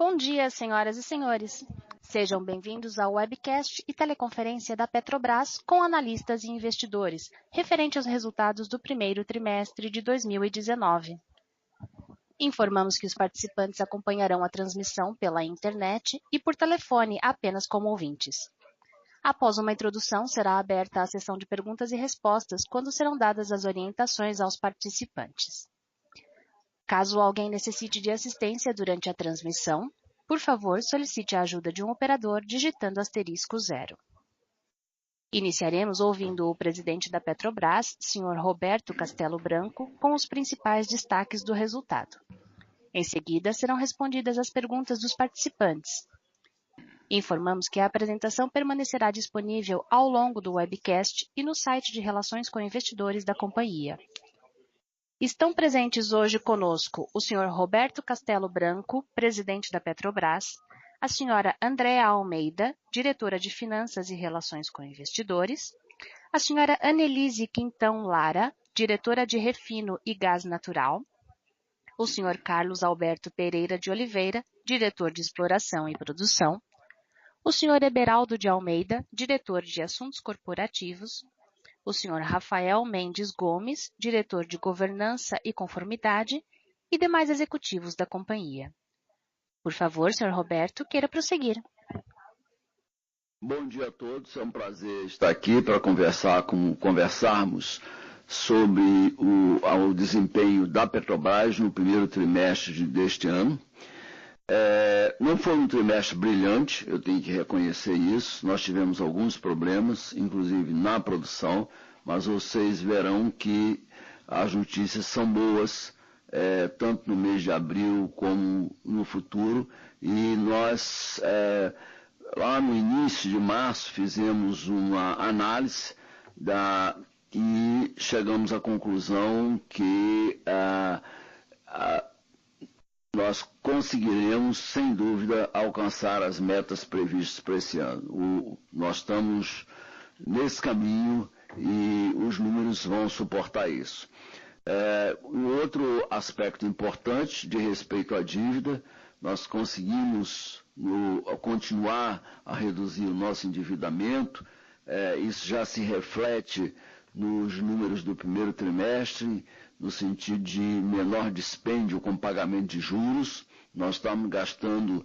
Bom dia, senhoras e senhores. Sejam bem-vindos ao webcast e teleconferência da Petrobras com analistas e investidores, referente aos resultados do primeiro trimestre de 2019. Informamos que os participantes acompanharão a transmissão pela internet e por telefone apenas como ouvintes. Após uma introdução, será aberta a sessão de perguntas e respostas, quando serão dadas as orientações aos participantes. Caso alguém necessite de assistência durante a transmissão, por favor, solicite a ajuda de um operador digitando *0. Iniciaremos ouvindo o presidente da Petrobras, Sr. Roberto Castello Branco, com os principais destaques do resultado. Em seguida, serão respondidas as perguntas dos participantes. Informamos que a apresentação permanecerá disponível ao longo do webcast e no site de Relações com Investidores da companhia. Estão presentes hoje conosco o Sr. Roberto Castello Branco, presidente da Petrobras, a Sra. Andréa Almeida, diretora de Finanças e Relações com Investidores, a Sra. Anelise Quintão Lara, diretora de Refino e Gás Natural, o Sr. Carlos Alberto Pereira de Oliveira, diretor de Exploração e Produção, o Sr. Eberaldo de Almeida, diretor de Assuntos Corporativos, o Sr. Rafael Mendes Gomes, diretor de Governança e Conformidade, e demais executivos da companhia. Por favor, Sr. Roberto, queira prosseguir. Bom dia a todos, é um prazer estar aqui para conversarmos sobre o desempenho da Petrobras no primeiro trimestre deste ano. Não foi um trimestre brilhante, eu tenho que reconhecer isso. Nós tivemos alguns problemas, inclusive na produção, mas vocês verão que as notícias são boas, tanto no mês de abril como no futuro. E nós, lá no início de março, fizemos uma análise e chegamos à conclusão que nós conseguiremos, sem dúvida, alcançar as metas previstas para esse ano. Nós estamos nesse caminho e os números vão suportar isso. Um outro aspecto importante de respeito à dívida, nós conseguimos continuar a reduzir o nosso endividamento. Isso já se reflete nos números do primeiro trimestre, no sentido de menor dispêndio com pagamento de juros. Nós estamos gastando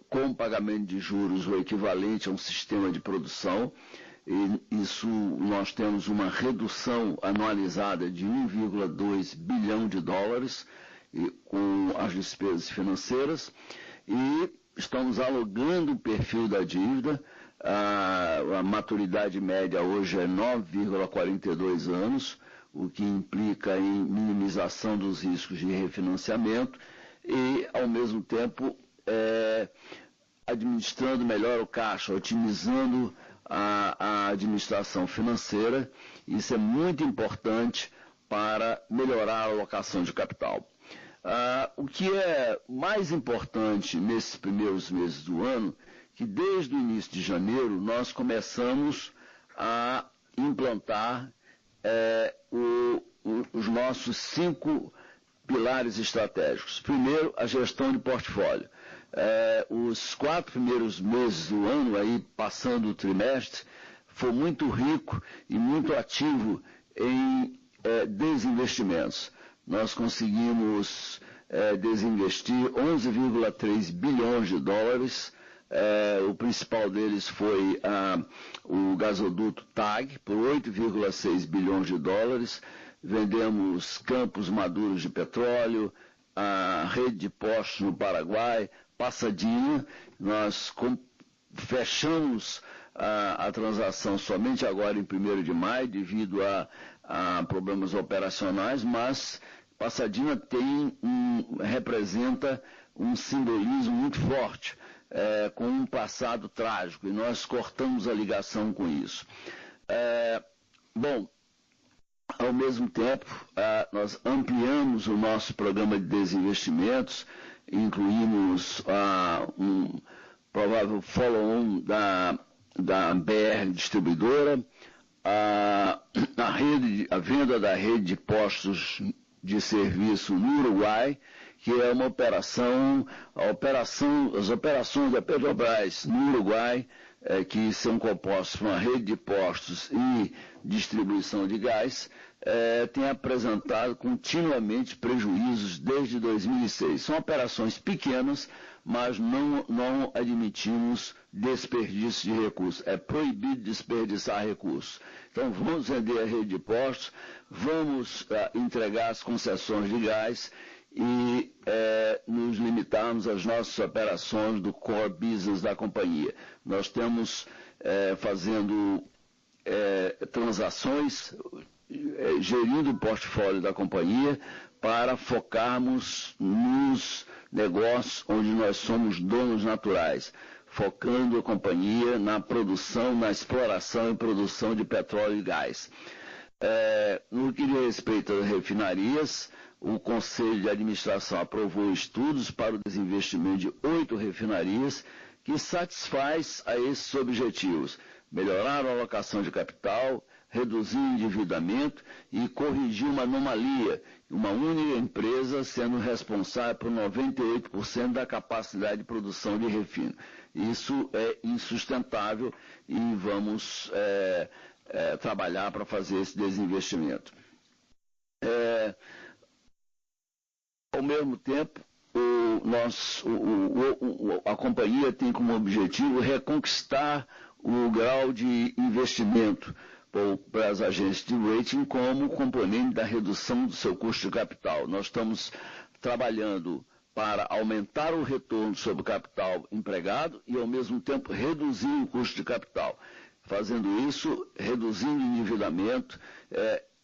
com pagamento de juros o equivalente a um sistema de produção. E isso, nós temos uma redução anualizada de 1,2 bilhão de dólares com as despesas financeiras. E estamos alongando o perfil da dívida. A maturidade média hoje é 9,42 anos, o que implica em minimização dos riscos de refinanciamento e, ao mesmo tempo, administrando melhor o caixa, otimizando a administração financeira. Isso é muito importante para melhorar a alocação de capital. O que é mais importante nesses primeiros meses do ano, que desde o início de janeiro nós começamos a implantar os nossos 5 pilares estratégicos. Primeiro, a gestão de portfólio. Os 4 primeiros meses do ano, aí passando o trimestre, foi muito rico e muito ativo em desinvestimentos. Nós conseguimos desinvestir 11,3 bilhões de dólares. O principal deles foi o gasoduto TAG, por 8,6 bilhões de dólares. Vendemos campos maduros de petróleo, a rede de postos no Paraguai, Passadinha. Nós fechamos a transação somente agora em 1º de maio, devido a problemas operacionais, mas Passadinha representa um simbolismo muito forte, com um passado trágico, e nós cortamos a ligação com isso. Ao mesmo tempo, nós ampliamos o nosso programa de desinvestimentos, incluímos um provável follow-on da BR Distribuidora, a venda da rede de postos de serviço no Uruguai, que é uma operação, as operações da Petrobras no Uruguai, que são compostas por uma rede de postos e distribuição de gás, tem apresentado continuamente prejuízos desde 2006. São operações pequenas, mas não admitimos desperdício de recursos. É proibido desperdiçar recursos. Então vamos vender a rede de postos, vamos entregar as concessões de gás e nos limitarmos às nossas operações do core business da companhia. Nós estamos fazendo transações, gerindo o portfólio da companhia para focarmos nos negócios onde nós somos donos naturais, focando a companhia na produção, na exploração e produção de petróleo e gás. No que diz respeito às refinarias, o Conselho de Administração aprovou estudos para o desinvestimento de 8 refinarias que satisfaz a esses objetivos: melhorar a alocação de capital, reduzir o endividamento e corrigir uma anomalia, uma única empresa sendo responsável por 98% da capacidade de produção de refino. Isso é insustentável e vamos trabalhar para fazer esse desinvestimento. Ao mesmo tempo, a companhia tem como objetivo reconquistar o grau de investimento para as agências de rating como componente da redução do seu custo de capital. Nós estamos trabalhando para aumentar o retorno sobre o capital empregado e, ao mesmo tempo, reduzir o custo de capital. Fazendo isso, reduzindo o endividamento,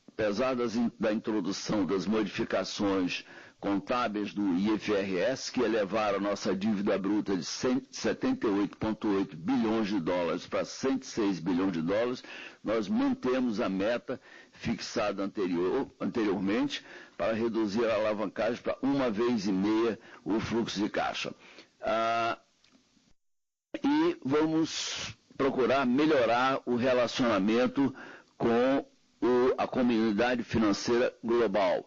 apesar da introdução das modificações contábeis do IFRS, que elevaram a nossa dívida bruta de 78,8 bilhões de dólares para 106 bilhões de dólares, nós mantemos a meta fixada anteriormente para reduzir a alavancagem para 1,5 vezes o fluxo de caixa. E vamos procurar melhorar o relacionamento com a comunidade financeira global.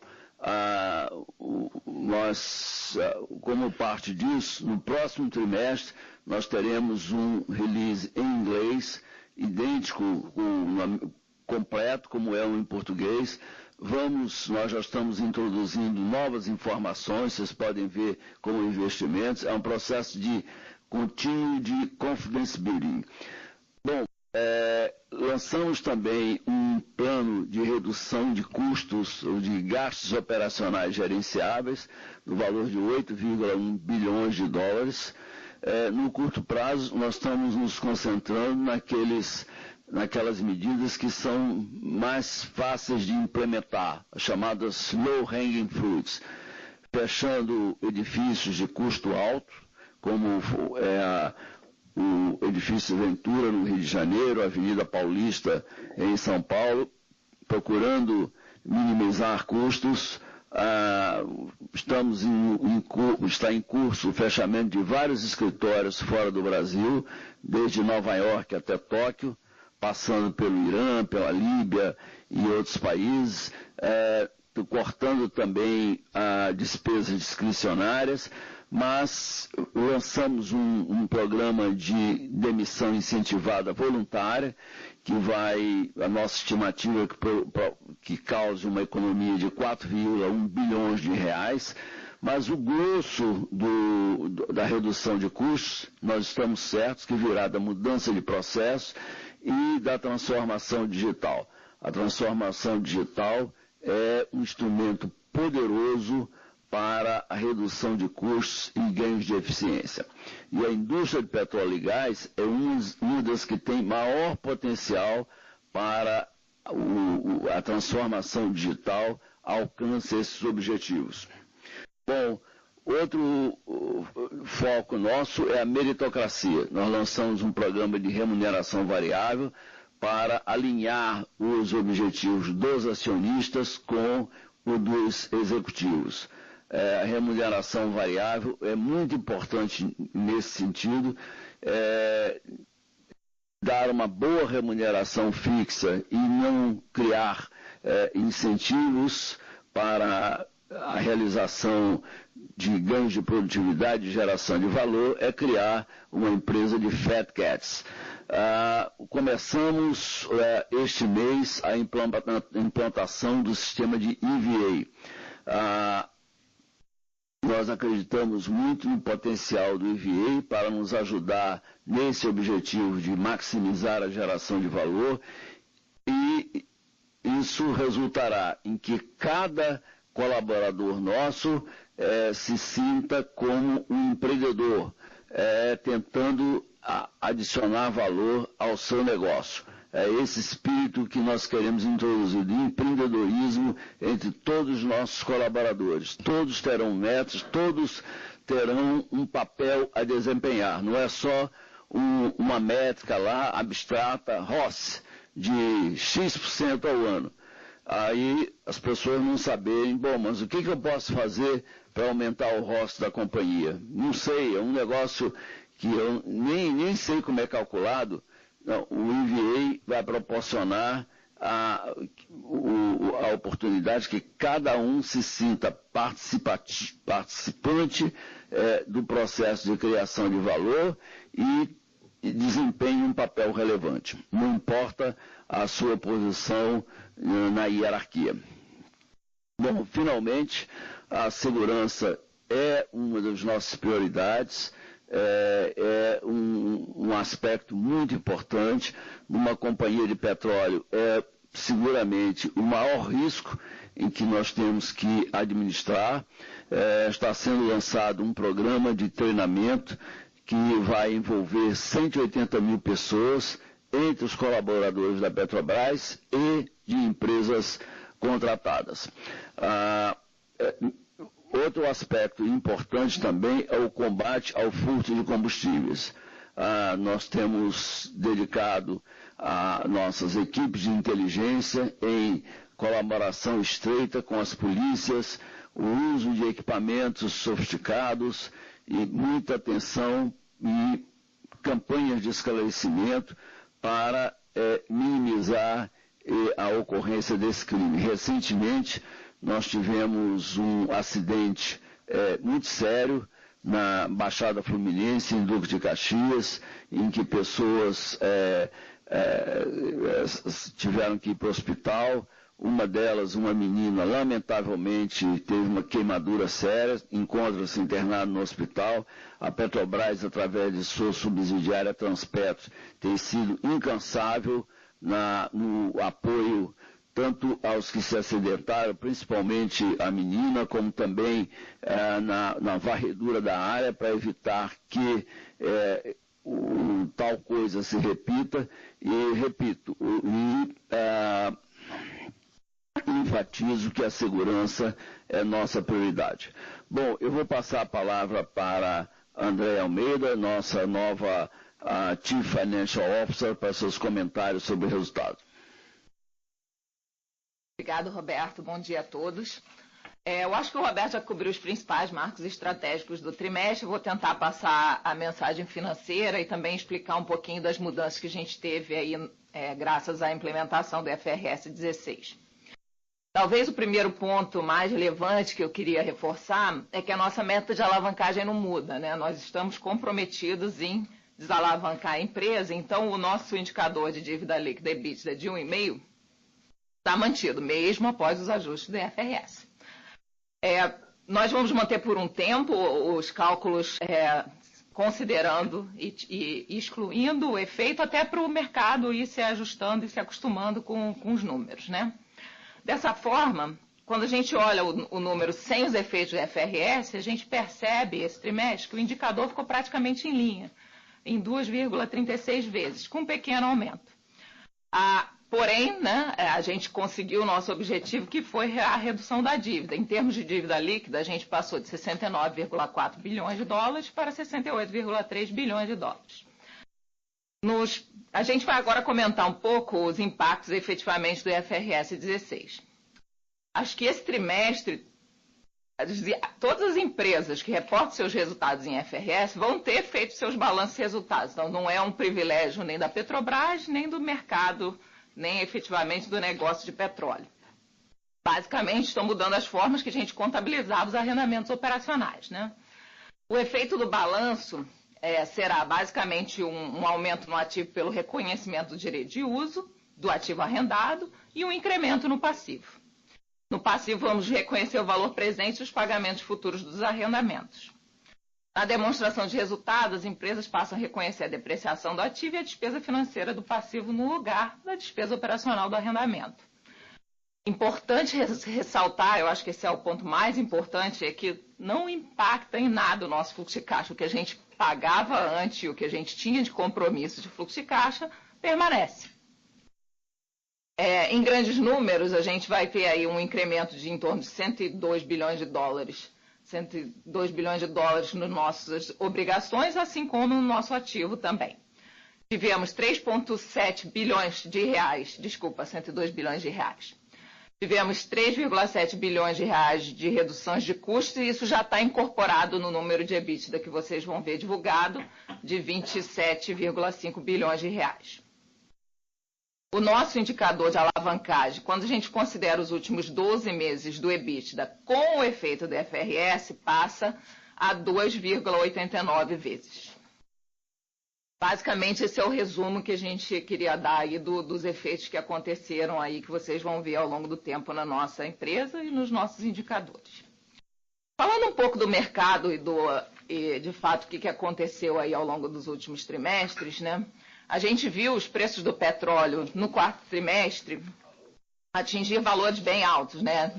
Nós, como parte disso, no próximo trimestre, nós teremos um release em inglês, idêntico, completo, como é o em português. Nós já estamos introduzindo novas informações, vocês podem ver como investimentos. É um processo de contínuo de confidence building. Bom, lançamos também um plano de redução de custos ou de gastos operacionais gerenciáveis no valor de 8,1 bilhões de dólares. No curto prazo, nós estamos nos concentrando naquelas medidas que são mais fáceis de implementar, as chamadas low hanging fruits, fechando edifícios de custo alto, como o edifício Ventura, no Rio de Janeiro, a Avenida Paulista, em São Paulo, procurando minimizar custos. Está em curso o fechamento de vários escritórios fora do Brasil, desde Nova York até Tóquio, passando pelo Irã, pela Líbia e outros países, cortando também despesas discricionárias, mas lançamos um programa de demissão incentivada voluntária, a nossa estimativa é que cause uma economia de 4,1 bilhões de reais, mas o grosso da redução de custos, nós estamos certos que virá da mudança de processo e da transformação digital. A transformação digital é um instrumento poderoso para a redução de custos e ganhos de eficiência. E a indústria de petróleo e gás é uma das que tem maior potencial para a transformação digital alcance esses objetivos. Bom, outro foco nosso é a meritocracia. Nós lançamos um programa de remuneração variável para alinhar os objetivos dos acionistas com o dos executivos. A remuneração variável é muito importante nesse sentido, dar uma boa remuneração fixa e não criar incentivos para a realização de ganhos de produtividade e geração de valor é criar uma empresa de Fat Cats. Começamos este mês a implantação do sistema de EVA. Nós acreditamos muito no potencial do EVA para nos ajudar nesse objetivo de maximizar a geração de valor, e isso resultará em que cada colaborador nosso se sinta como um empreendedor, tentando adicionar valor ao seu negócio. É esse espírito que nós queremos introduzir de empreendedorismo entre todos os nossos colaboradores. Todos terão metas, todos terão um papel a desempenhar. Não é só uma métrica lá abstrata, ROS, de X% ao ano. Aí as pessoas não saberem, bom, mas o que eu posso fazer para aumentar o ROS da companhia? Não sei, é um negócio que eu nem sei como é calculado. Não, o EVA vai proporcionar a oportunidade que cada um se sinta participante do processo de criação de valor e desempenhe um papel relevante. Não importa a sua posição na hierarquia. Bom, finalmente, a segurança é uma das nossas prioridades. Um aspecto muito importante numa companhia de petróleo. É seguramente o maior risco em que nós temos que administrar. Está sendo lançado um programa de treinamento que vai envolver 180 mil pessoas entre os colaboradores da Petrobras e de empresas contratadas. Outro aspecto importante também é o combate ao furto de combustíveis. Nós temos dedicado a nossas equipes de inteligência em colaboração estreita com as polícias, o uso de equipamentos sofisticados e muita atenção e campanhas de esclarecimento para minimizar a ocorrência desse crime. Recentemente, nós tivemos um acidente muito sério na Baixada Fluminense, em Duque de Caxias, em que pessoas tiveram que ir para o hospital. Uma delas, uma menina, lamentavelmente teve uma queimadura séria, encontra-se internada no hospital. A Petrobras, através de sua subsidiária Transpetro, tem sido incansável no apoio tanto aos que se acidentaram, principalmente a menina, como também na varredura da área, para evitar que tal coisa se repita. E, repito, enfatizo que a segurança é nossa prioridade. Bom, eu vou passar a palavra para Andréa Almeida, nossa nova Chief Financial Officer, para seus comentários sobre o resultado. Obrigado, Roberto. Bom dia a todos. Eu acho que o Roberto já cobriu os principais marcos estratégicos do trimestre. Vou tentar passar a mensagem financeira e também explicar um pouquinho das mudanças que a gente teve aí, graças à implementação do IFRS 16. Talvez o primeiro ponto mais relevante que eu queria reforçar é que a nossa meta de alavancagem não muda, né? Nós estamos comprometidos em desalavancar a empresa, então o nosso indicador de dívida líquida EBITDA de 1,5 está mantido, mesmo após os ajustes do IFRS. Nós vamos manter por um tempo os cálculos considerando e excluindo o efeito, até para o mercado ir se ajustando e se acostumando com os números, né? Dessa forma, quando a gente olha o número sem os efeitos do IFRS, a gente percebe esse trimestre que o indicador ficou praticamente em linha, em 2,36 vezes, com um pequeno aumento. Porém, né, a gente conseguiu o nosso objetivo, que foi a redução da dívida. Em termos de dívida líquida, a gente passou de 69,4 bilhões de dólares para 68,3 bilhões de dólares. A gente vai agora comentar um pouco os impactos efetivamente do IFRS 16. Acho que esse trimestre, todas as empresas que reportam seus resultados em IFRS vão ter feito seus balanços e resultados. Então, não é um privilégio nem da Petrobras, nem do mercado, nem efetivamente do negócio de petróleo. Basicamente, estão mudando as formas que a gente contabilizava os arrendamentos operacionais, né? O efeito do balanço será basicamente um aumento no ativo pelo reconhecimento do direito de uso do ativo arrendado e um incremento no passivo. No passivo, vamos reconhecer o valor presente e os pagamentos futuros dos arrendamentos. Na demonstração de resultados, as empresas passam a reconhecer a depreciação do ativo e a despesa financeira do passivo no lugar da despesa operacional do arrendamento. Importante ressaltar, eu acho que esse é o ponto mais importante, é que não impacta em nada o nosso fluxo de caixa. O que a gente pagava antes e o que a gente tinha de compromisso de fluxo de caixa permanece. Em grandes números, a gente vai ter aí um incremento de em torno de 102 bilhões de dólares. 102 bilhões de dólares nas nossas obrigações, assim como no nosso ativo também. Tivemos 3,7 bilhões de reais, 102 bilhões de reais. Tivemos 3,7 bilhões de reais de reduções de custos e isso já está incorporado no número de EBITDA que vocês vão ver divulgado, de 27,5 bilhões de reais. O nosso indicador de alavancagem, quando a gente considera os últimos 12 meses do EBITDA com o efeito do IFRS, passa a 2,89 vezes. Basicamente, esse é o resumo que a gente queria dar aí dos efeitos que aconteceram aí, que vocês vão ver ao longo do tempo na nossa empresa e nos nossos indicadores. Falando um pouco do mercado e de fato, o que aconteceu aí ao longo dos últimos trimestres, né? A gente viu os preços do petróleo no quarto trimestre atingir valores bem altos, né?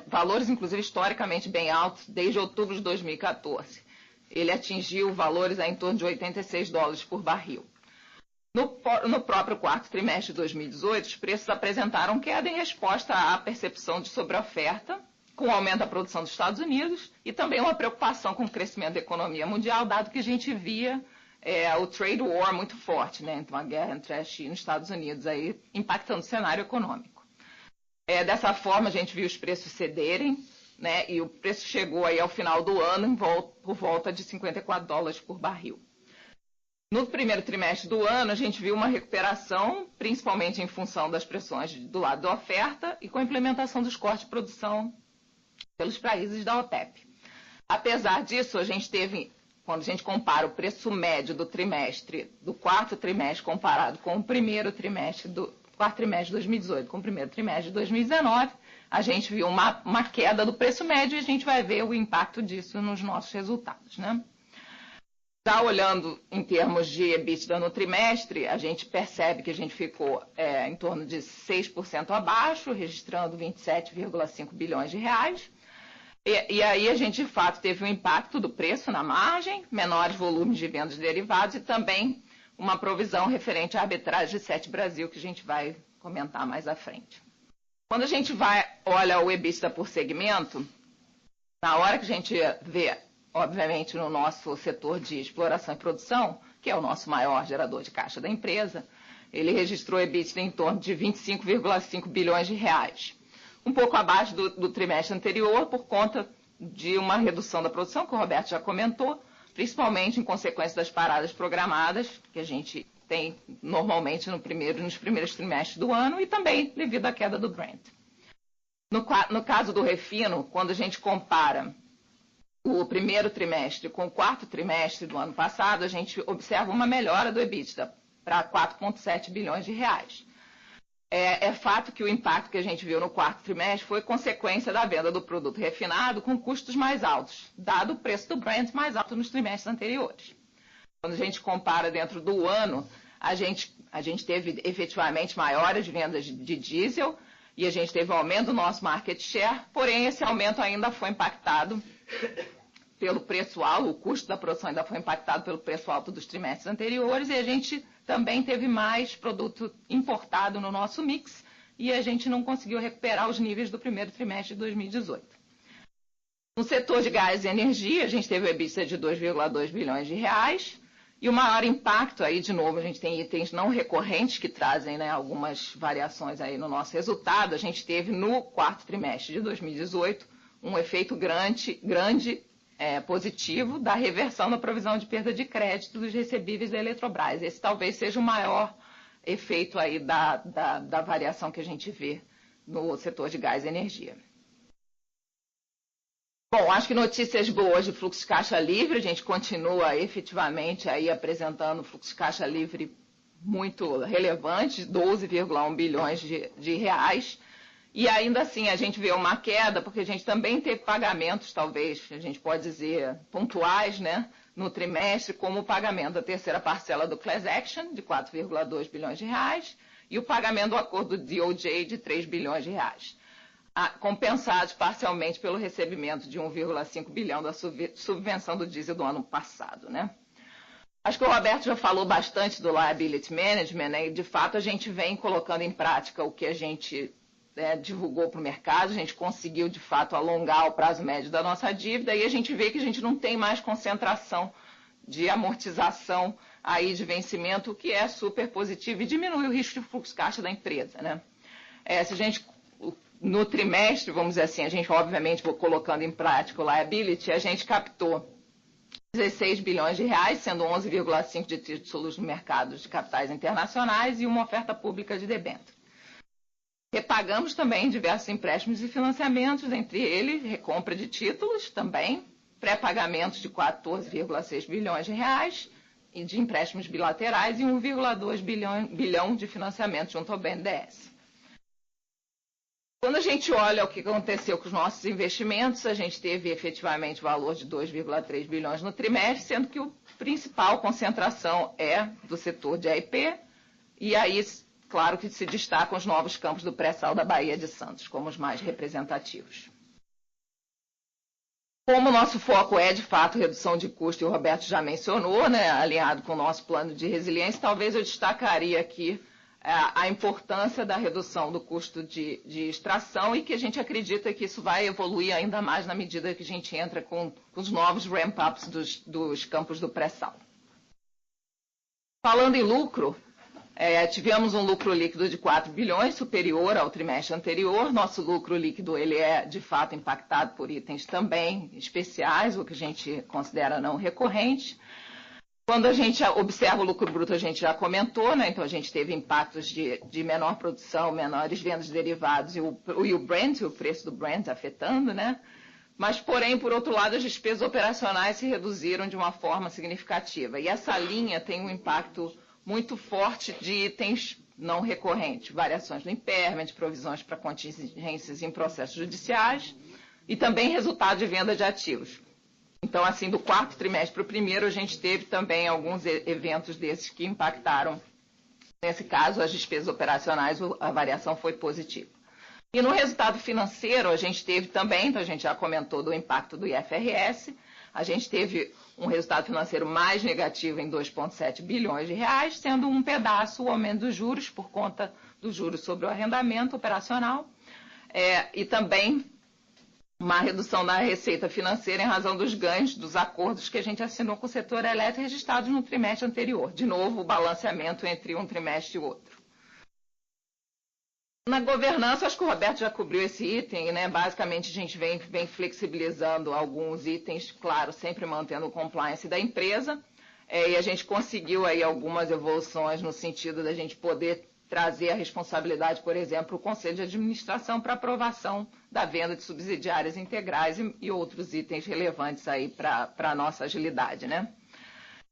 Valores, inclusive, historicamente bem altos, desde outubro de 2014. Ele atingiu valores em torno de 86 dólares por barril. No próprio quarto trimestre de 2018, os preços apresentaram queda em resposta à percepção de sobreoferta, com o aumento da produção dos Estados Unidos e também uma preocupação com o crescimento da economia mundial, dado que a gente via o trade war muito forte, né? Então, a guerra entre a China e os Estados Unidos aí, impactando o cenário econômico. Dessa forma, a gente viu os preços cederem, né? E o preço chegou aí ao final do ano por volta de 54 dólares por barril. No primeiro trimestre do ano, a gente viu uma recuperação, principalmente em função das pressões do lado da oferta e com a implementação dos cortes de produção pelos países da OPEP. Apesar disso, a gente teve, quando a gente compara o preço médio do quarto trimestre comparado com o primeiro trimestre do quarto trimestre de 2018 com o primeiro trimestre de 2019, a gente viu uma queda do preço médio e a gente vai ver o impacto disso nos nossos resultados, né? Já olhando em termos de EBITDA no trimestre, a gente percebe que a gente ficou em torno de 6% abaixo, registrando 27,5 bilhões de reais. E aí a gente, de fato, teve um impacto do preço na margem, menores volumes de vendas de derivados e também uma provisão referente à arbitragem de Sete Brasil, que a gente vai comentar mais à frente. Quando a gente olha o EBITDA por segmento, na hora que a gente vê, obviamente, no nosso setor de exploração e produção, que é o nosso maior gerador de caixa da empresa, ele registrou EBITDA em torno de 25,5 bilhões de reais. Um pouco abaixo do trimestre anterior, por conta de uma redução da produção, que o Roberto já comentou, principalmente em consequência das paradas programadas, que a gente tem normalmente nos primeiros trimestres do ano, e também devido à queda do Brent. No caso do refino, quando a gente compara o primeiro trimestre com o quarto trimestre do ano passado, a gente observa uma melhora do EBITDA para 4,7 bilhões de reais. É fato que o impacto que a gente viu no quarto trimestre foi consequência da venda do produto refinado com custos mais altos, dado o preço do Brent mais alto nos trimestres anteriores. Quando a gente compara dentro do ano, a gente teve efetivamente maiores vendas de diesel e a gente teve um aumento do nosso market share, porém esse aumento ainda foi impactado pelo preço alto, o custo da produção ainda foi impactado pelo preço alto dos trimestres anteriores e a gente também teve mais produto importado no nosso mix e a gente não conseguiu recuperar os níveis do primeiro trimestre de 2018. No setor de gás e energia, a gente teve o EBITDA de 2,2 bilhões de reais e o maior impacto aí, de novo, a gente tem itens não recorrentes que trazem, né, algumas variações aí no nosso resultado. A gente teve no quarto trimestre de 2018 um efeito grande positivo da reversão da provisão de perda de crédito dos recebíveis da Eletrobras. Esse talvez seja o maior efeito aí da variação que a gente vê no setor de gás e energia. Bom, acho que notícias boas de fluxo de caixa livre, a gente continua efetivamente aí apresentando fluxo de caixa livre muito relevante, 12,1 bilhões de reais, e ainda assim a gente vê uma queda, porque a gente também teve pagamentos, talvez, a gente pode dizer, pontuais, né, no trimestre, como o pagamento da terceira parcela do Class Action, de 4,2 bilhões de reais, e o pagamento do acordo do DOJ de 3 bilhões de reais. Compensados parcialmente pelo recebimento de 1,5 bilhão da subvenção do diesel do ano passado, né? Acho que o Roberto já falou bastante do liability management, né? E de fato a gente vem colocando em prática o que a gente divulgou para o mercado, a gente conseguiu de fato alongar o prazo médio da nossa dívida e a gente vê que a gente não tem mais concentração de amortização aí de vencimento, o que é super positivo e diminui o risco de fluxo de caixa da empresa, né? Se a gente no trimestre, vamos dizer assim, a gente obviamente colocando em prática o liability, a gente captou 16 bilhões de reais, sendo 11,5 de títulos no mercado de capitais internacionais e uma oferta pública de debênture. Repagamos também diversos empréstimos e financiamentos, entre eles recompra de títulos também, pré-pagamentos de 14,6 bilhões de reais e de empréstimos bilaterais e 1,2 bilhão de financiamento junto ao BNDES. Quando a gente olha o que aconteceu com os nossos investimentos, a gente teve efetivamente valor de 2,3 bilhões no trimestre, sendo que a principal concentração é do setor de AIP, e aí, claro que se destacam os novos campos do pré-sal da Baía de Santos, como os mais representativos. Como o nosso foco é, de fato, redução de custo, e o Roberto já mencionou, né, alinhado com o nosso plano de resiliência, talvez eu destacaria aqui a importância da redução do custo de extração e que a gente acredita que isso vai evoluir ainda mais na medida que a gente entra com os novos ramp-ups dos campos do pré-sal. Falando em lucro, tivemos um lucro líquido de 4 bilhões, superior ao trimestre anterior. Nosso lucro líquido ele é, de fato, impactado por itens também especiais, o que a gente considera não recorrente. Quando a gente observa o lucro bruto, a gente já comentou, né? Então a gente teve impactos de menor produção, menores vendas de derivados e o Brent, o preço do Brent afetando, né? Mas, porém, por outro lado, as despesas operacionais se reduziram de uma forma significativa. E essa linha tem um impacto muito forte de itens não recorrentes, variações no impairment, provisões para contingências em processos judiciais e também resultado de venda de ativos. Então, assim, do quarto trimestre para o primeiro, a gente teve também alguns eventos desses que impactaram. Nesse caso, as despesas operacionais, a variação foi positiva. E no resultado financeiro, a gente teve também, então a gente já comentou do impacto do IFRS, a gente teve um resultado financeiro mais negativo em 2,7 bilhões de reais, sendo um pedaço o aumento dos juros por conta dos juros sobre o arrendamento operacional e também uma redução da receita financeira em razão dos ganhos dos acordos que a gente assinou com o setor elétrico registrados no trimestre anterior. De novo, o balanceamento entre um trimestre e outro. Na governança, acho que o Roberto já cobriu esse item, né? Basicamente, a gente vem flexibilizando alguns itens, claro, sempre mantendo o compliance da empresa, e a gente conseguiu aí algumas evoluções no sentido da gente poder trazer a responsabilidade, por exemplo, o Conselho de Administração para aprovação da venda de subsidiárias integrais e outros itens relevantes aí para a nossa agilidade, né?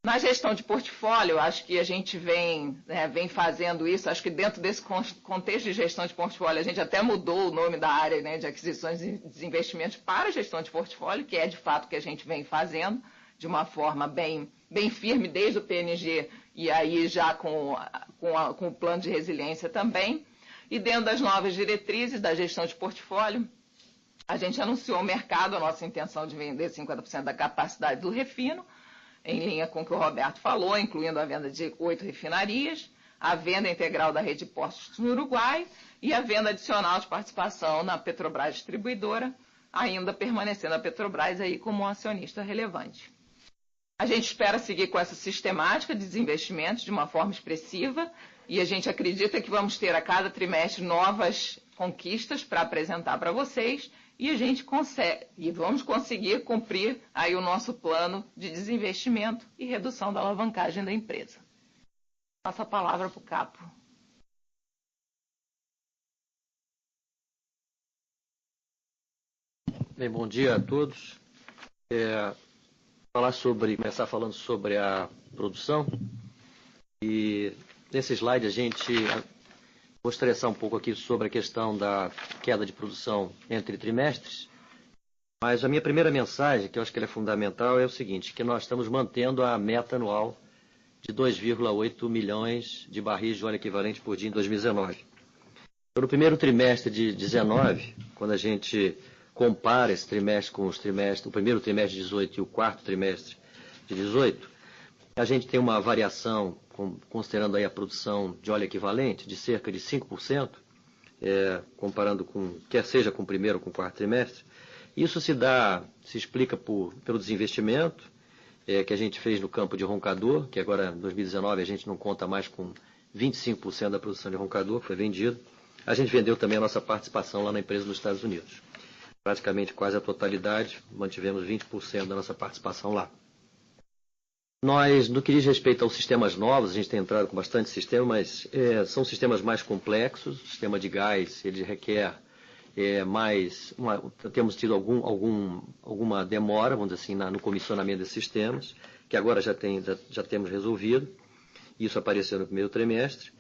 Na gestão de portfólio, acho que a gente vem fazendo isso, acho que dentro desse contexto de gestão de portfólio, a gente até mudou o nome da área, né, de aquisições e desinvestimentos para gestão de portfólio, que é de fato o que a gente vem fazendo, de uma forma bem firme desde o PNG e aí já com o plano de resiliência também. E dentro das novas diretrizes da gestão de portfólio, a gente anunciou ao mercado a nossa intenção de vender 50% da capacidade do refino, em linha com o que o Roberto falou, incluindo a venda de 8 refinarias, a venda integral da rede de postos no Uruguai e a venda adicional de participação na Petrobras Distribuidora, ainda permanecendo a Petrobras aí como um acionista relevante. A gente espera seguir com essa sistemática de desinvestimentos de uma forma expressiva e a gente acredita que vamos ter a cada trimestre novas conquistas para apresentar para vocês e a gente vamos conseguir cumprir aí o nosso plano de desinvestimento e redução da alavancagem da empresa. Passo a palavra para o Capo. Bem, bom dia a todos. Começar falando sobre a produção. E nesse slide vou estressar um pouco aqui sobre a questão da queda de produção entre trimestres. Mas a minha primeira mensagem, que eu acho que ela é fundamental, é o seguinte, que nós estamos mantendo a meta anual de 2,8 milhões de barris de óleo equivalente por dia em 2019. Então, no primeiro trimestre de 2019, quando a gente compara esse trimestre com o primeiro trimestre de 18 e o quarto trimestre de 18, a gente tem uma variação, considerando aí a produção de óleo equivalente, de cerca de 5%, comparando quer seja com o primeiro ou com o quarto trimestre. Isso se explica pelo desinvestimento que a gente fez no campo de Roncador, que agora em 2019 a gente não conta mais com 25% da produção de Roncador, que foi vendido. A gente vendeu também a nossa participação lá na empresa nos Estados Unidos. Praticamente quase a totalidade, mantivemos 20% da nossa participação lá. Nós, no que diz respeito aos sistemas novos, a gente tem entrado com bastante sistema, mas são sistemas mais complexos. O sistema de gás, ele requer temos tido alguma demora, vamos dizer assim, no comissionamento desses sistemas, que agora já temos resolvido. Isso apareceu no primeiro trimestre.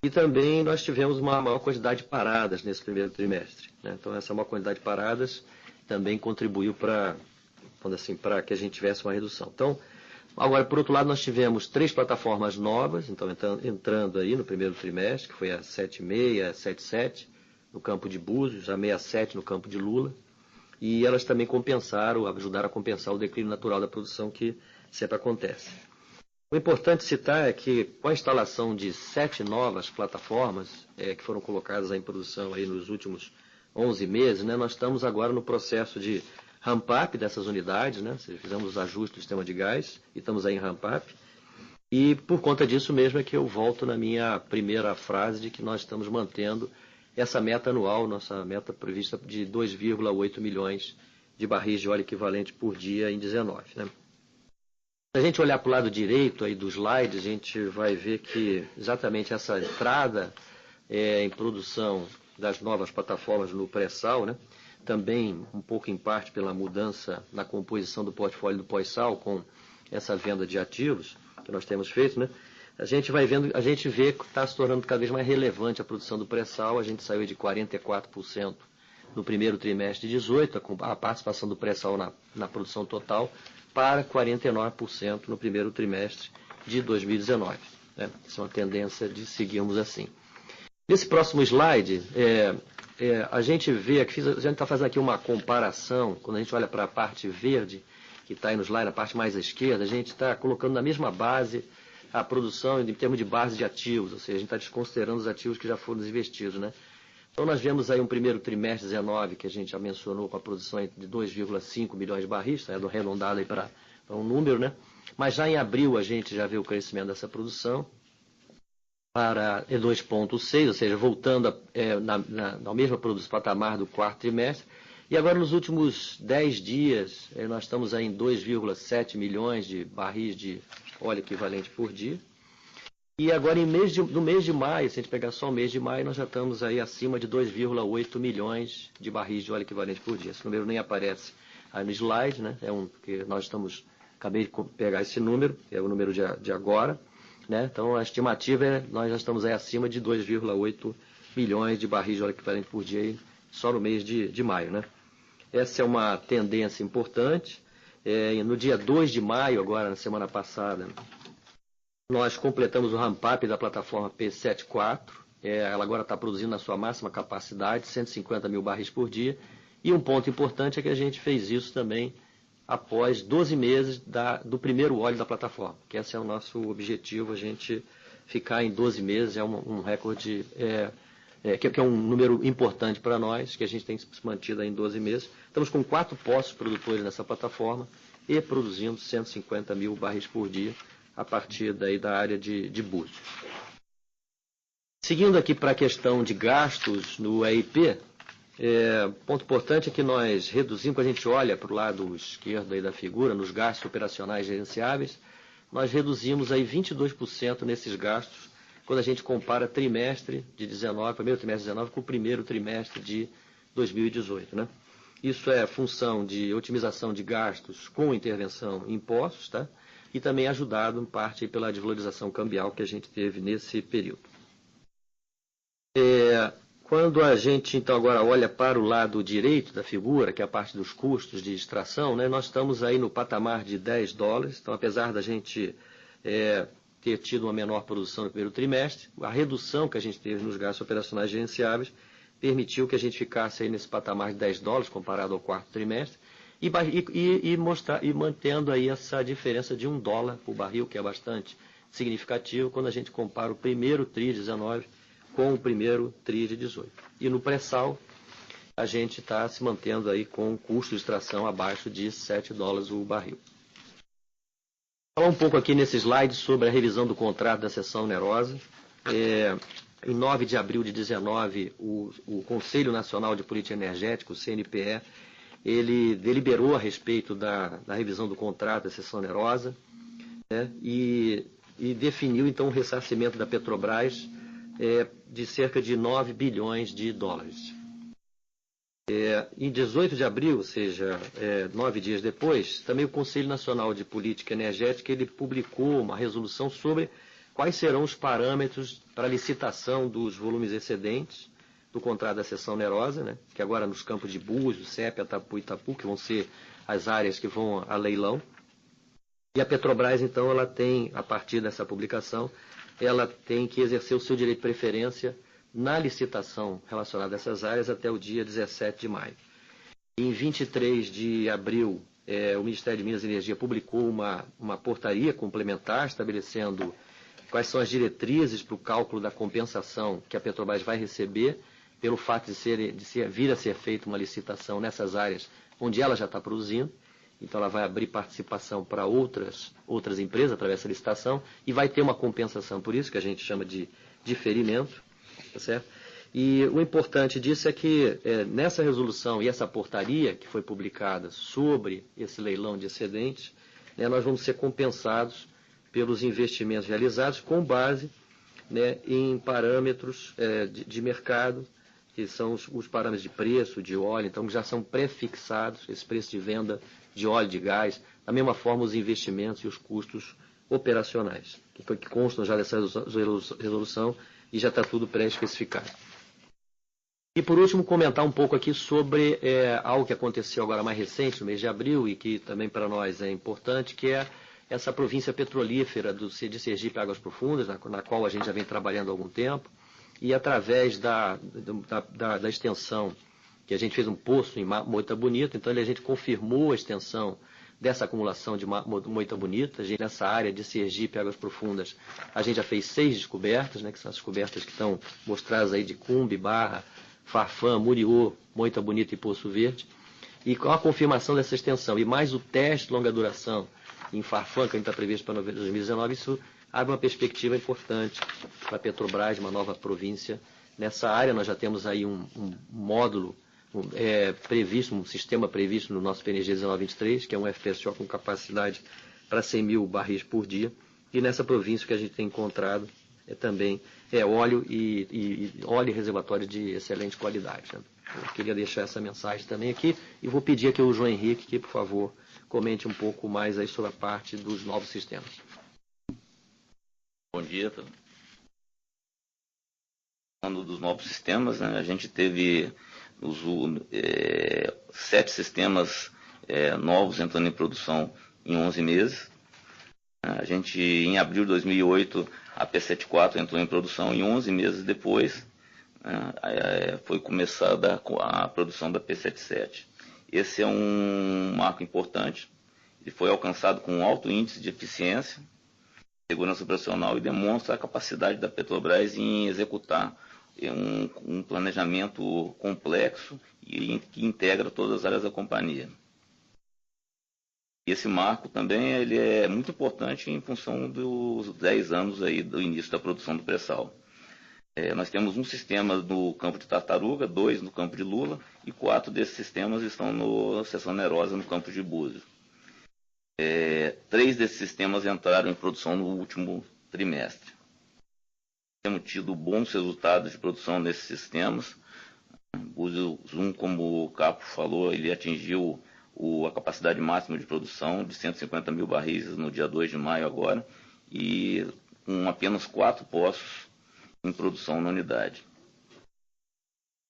E também nós tivemos uma maior quantidade de paradas nesse primeiro trimestre, né? Então, essa maior quantidade de paradas também contribuiu para que a gente tivesse uma redução. Então, agora, por outro lado, nós tivemos 3 plataformas novas, então entrando aí no primeiro trimestre, que foi a 76, a 77, no campo de Búzios, a 67 no campo de Lula, e elas também ajudaram a compensar o declínio natural da produção que sempre acontece. O importante citar é que com a instalação de 7 novas plataformas que foram colocadas em produção aí nos últimos 11 meses, né, nós estamos agora no processo de ramp-up dessas unidades, né, fizemos os ajustes do sistema de gás e estamos aí em ramp-up. E por conta disso mesmo é que eu volto na minha primeira frase de que nós estamos mantendo essa meta anual, nossa meta prevista de 2,8 milhões de barris de óleo equivalente por dia em 19. Né? Se a gente olhar para o lado direito aí do slide, a gente vai ver que exatamente essa entrada em produção das novas plataformas no pré-sal, né? Também um pouco em parte pela mudança na composição do portfólio do pós-sal com essa venda de ativos que nós temos feito, né? A gente vê que está se tornando cada vez mais relevante a produção do pré-sal. A gente saiu de 44% no primeiro trimestre de 18, a participação do pré-sal na produção total, para 49% no primeiro trimestre de 2019. Né? Isso é uma tendência de seguirmos assim. Nesse próximo slide, a gente vê, a gente está fazendo aqui uma comparação, quando a gente olha para a parte verde, que está aí no slide, na parte mais à esquerda, a gente está colocando na mesma base a produção em termos de base de ativos, ou seja, a gente está desconsiderando os ativos que já foram desinvestidos, né? Então, nós vemos aí um primeiro trimestre 19, que a gente já mencionou, com a produção de 2,5 milhões de barris, tá? Arredondado aí para um número, né? Mas já em abril a gente já vê o crescimento dessa produção para 2,6, ou seja, voltando na mesma produção patamar do quarto trimestre. E agora, nos últimos 10 dias, nós estamos aí em 2,7 milhões de barris de óleo equivalente por dia. E agora, no mês de maio, se a gente pegar só o mês de maio, nós já estamos aí acima de 2,8 milhões de barris de óleo equivalente por dia. Esse número nem aparece aí no slide, né? Porque acabei de pegar esse número, é o número de agora, né? Então, a estimativa nós já estamos aí acima de 2,8 milhões de barris de óleo equivalente por dia aí, só no mês de maio, né? Essa é uma tendência importante. No dia 2 de maio, agora, na semana passada, nós completamos o ramp-up da plataforma P74. Ela agora está produzindo na sua máxima capacidade, 150 mil barris por dia. E um ponto importante é que a gente fez isso também após 12 meses do primeiro óleo da plataforma, que esse é o nosso objetivo, a gente ficar em 12 meses, é um recorde, que é um número importante para nós, que a gente tem se mantido aí em 12 meses. Estamos com 4 postos produtores nessa plataforma e produzindo 150 mil barris por dia a partir daí da área de Búzios. Seguindo aqui para a questão de gastos no EIP, ponto importante é que nós reduzimos, quando a gente olha para o lado esquerdo aí da figura, nos gastos operacionais gerenciáveis, nós reduzimos aí 22% nesses gastos, quando a gente compara trimestre de 19, primeiro trimestre de 19 com o primeiro trimestre de 2018, né? Isso é função de otimização de gastos com intervenção em impostos, tá? E também ajudado, em parte, pela desvalorização cambial que a gente teve nesse período. Quando a gente, então, agora olha para o lado direito da figura, que é a parte dos custos de extração, né, nós estamos aí no patamar de $10. Então, apesar da gente ter tido uma menor produção no primeiro trimestre, a redução que a gente teve nos gastos operacionais gerenciáveis permitiu que a gente ficasse aí nesse patamar de $10 comparado ao quarto trimestre e mantendo aí essa diferença de $1 por barril, que é bastante significativo quando a gente compara o primeiro TRI de 19 com o primeiro TRI de 18. E no pré-sal, a gente está se mantendo aí com custo de extração abaixo de $7 o barril. Vou falar um pouco aqui nesse slide sobre a revisão do contrato da seção onerosa. Em 9 de abril de 19, o Conselho Nacional de Política Energética, o CNPE, ele deliberou a respeito da revisão do contrato da seção onerosa, né, e definiu, então, o ressarcimento da Petrobras de cerca de $9 bilhões. Em 18 de abril, ou seja, 9 dias depois, também o Conselho Nacional de Política Energética ele publicou uma resolução sobre quais serão os parâmetros para a licitação dos volumes excedentes do contrato da seção onerosa, né, que agora nos campos de Búzios, Sépia, Atapu e Itapu, que vão ser as áreas que vão a leilão. E a Petrobras, então, ela tem, a partir dessa publicação, ela tem que exercer o seu direito de preferência na licitação relacionada a essas áreas até o dia 17 de maio. Em 23 de abril, o Ministério de Minas e Energia publicou uma portaria complementar estabelecendo quais são as diretrizes para o cálculo da compensação que a Petrobras vai receber pelo fato de vir a ser feita uma licitação nessas áreas onde ela já está produzindo. Então, ela vai abrir participação para outras empresas através dessa licitação e vai ter uma compensação, por isso que a gente chama de diferimento, tá certo? E o importante disso é que nessa resolução e essa portaria que foi publicada sobre esse leilão de excedentes, né, nós vamos ser compensados pelos investimentos realizados com base, né, em parâmetros de mercado, que são os parâmetros de preço, de óleo, então já são prefixados, esse preço de venda de óleo, de gás, da mesma forma os investimentos e os custos operacionais, que constam já dessa resolução e já está tudo pré-especificado. E por último, comentar um pouco aqui sobre algo que aconteceu agora mais recente, no mês de abril, e que também para nós é importante, que é essa província petrolífera de Sergipe Águas Profundas, na qual a gente já vem trabalhando há algum tempo, e através da extensão, que a gente fez um poço em Moita Bonita, então a gente confirmou a extensão dessa acumulação de Moita Bonita. Nessa área de Sergipe Águas Profundas, a gente já fez 6 descobertas, né, que são as descobertas que estão mostradas aí de Cumbe, Barra, Farfã, Muriô, Moita Bonita e Poço Verde. E com a confirmação dessa extensão e mais o teste de longa duração em Farfã, que ainda está previsto para 2019, isso abre uma perspectiva importante para a Petrobras, uma nova província nessa área. Nós já temos aí um módulo previsto, um sistema previsto no nosso PNG 1923, que é um FPSO com capacidade para 100 mil barris por dia. E nessa província que a gente tem encontrado também óleo e óleo reservatório de excelente qualidade, né? Eu queria deixar essa mensagem também aqui e vou pedir aqui ao João Henrique que, por favor, comente um pouco mais aí sobre a parte dos novos sistemas. Bom dia. Falando dos novos sistemas, né, a gente teve 7 sistemas novos entrando em produção em 11 meses. A gente, em abril de 2008, a P74 entrou em produção e 11 meses depois foi começada a produção da P77. Esse é um marco importante. Ele foi alcançado com um alto índice de eficiência, segurança operacional e demonstra a capacidade da Petrobras em executar um planejamento complexo e que integra todas as áreas da companhia. Esse marco também ele é muito importante em função dos 10 anos aí do início da produção do pré-sal. Nós temos um sistema no campo de Tartaruga, 2 no campo de Lula e 4 desses sistemas estão na seção onerosa no campo de Búzios. 3 desses sistemas entraram em produção no último trimestre. Temos tido bons resultados de produção nesses sistemas. Búzios 1, como o Capo falou, ele atingiu a capacidade máxima de produção de 150 mil barris no dia 2 de maio agora, e com apenas 4 poços em produção na unidade.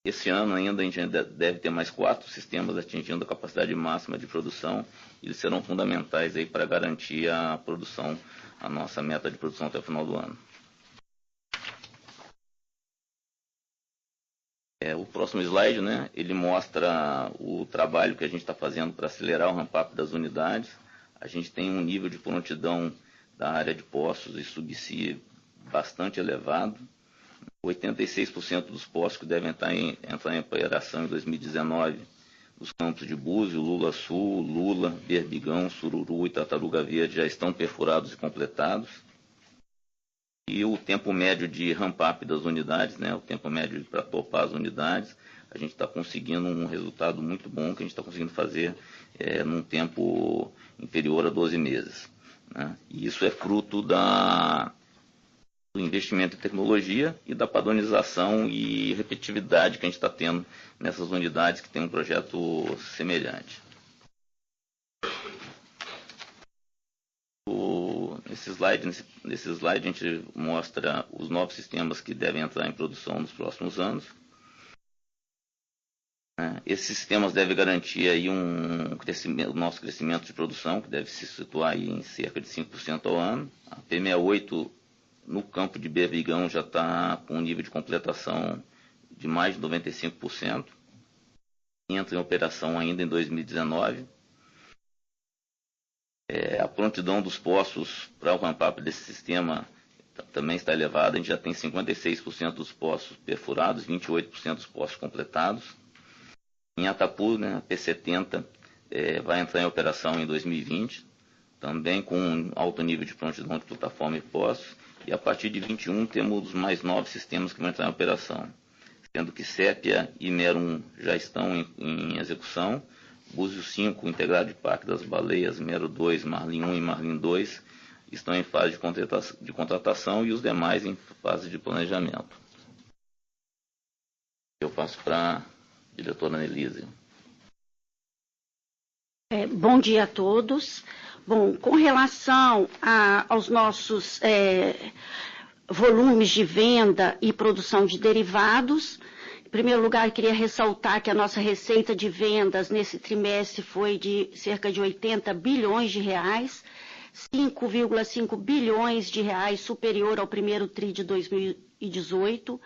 Esse ano ainda a gente deve ter mais 4 sistemas atingindo a capacidade máxima de produção, e eles serão fundamentais aí para garantir a produção, a nossa meta de produção até o final do ano. O próximo slide, né, ele mostra o trabalho que a gente está fazendo para acelerar o ramp-up das unidades. A gente tem um nível de prontidão da área de poços e subsídia bastante elevado. 86% dos poços que devem entrar em operação em 2019 nos campos de Búzios, Lula Sul, Lula, Berbigão, Sururu e Tartaruga Verde já estão perfurados e completados. E o tempo médio de ramp-up das unidades, né, o tempo médio para topar as unidades, a gente está conseguindo um resultado muito bom, que a gente está conseguindo fazer num tempo inferior a 12 meses. Né? E isso é fruto do investimento em tecnologia e da padronização e repetitividade que a gente está tendo nessas unidades que tem um projeto semelhante. Nesse slide a gente mostra os novos sistemas que devem entrar em produção nos próximos anos. Esses sistemas devem garantir aí o nosso crescimento de produção, que deve se situar aí em cerca de 5% ao ano. A P68 no campo de Berbigão já está com um nível de completação de mais de 95%. Entra em operação ainda em 2019. A prontidão dos poços para o ramp-up desse sistema também está elevada. A gente já tem 56% dos poços perfurados, 28% dos poços completados. Em Atapu, né, a P70 vai entrar em operação em 2020, também com um alto nível de prontidão de plataforma e poços. E a partir de 2021 temos mais 9 sistemas que vão entrar em operação, sendo que Sépia e Mero 1 já estão em execução. Búzios 5, integrado de Parque das Baleias, Mero 2, Marlim 1 e Marlim 2 estão em fase de contratação e os demais em fase de planejamento. Eu passo para a diretora Annelise. Bom dia a todos. Bom, com relação aos nossos volumes de venda e produção de derivados, em primeiro lugar, eu queria ressaltar que a nossa receita de vendas nesse trimestre foi de cerca de 80 bilhões de reais, 5,5 bilhões de reais superior ao primeiro TRI de 2018,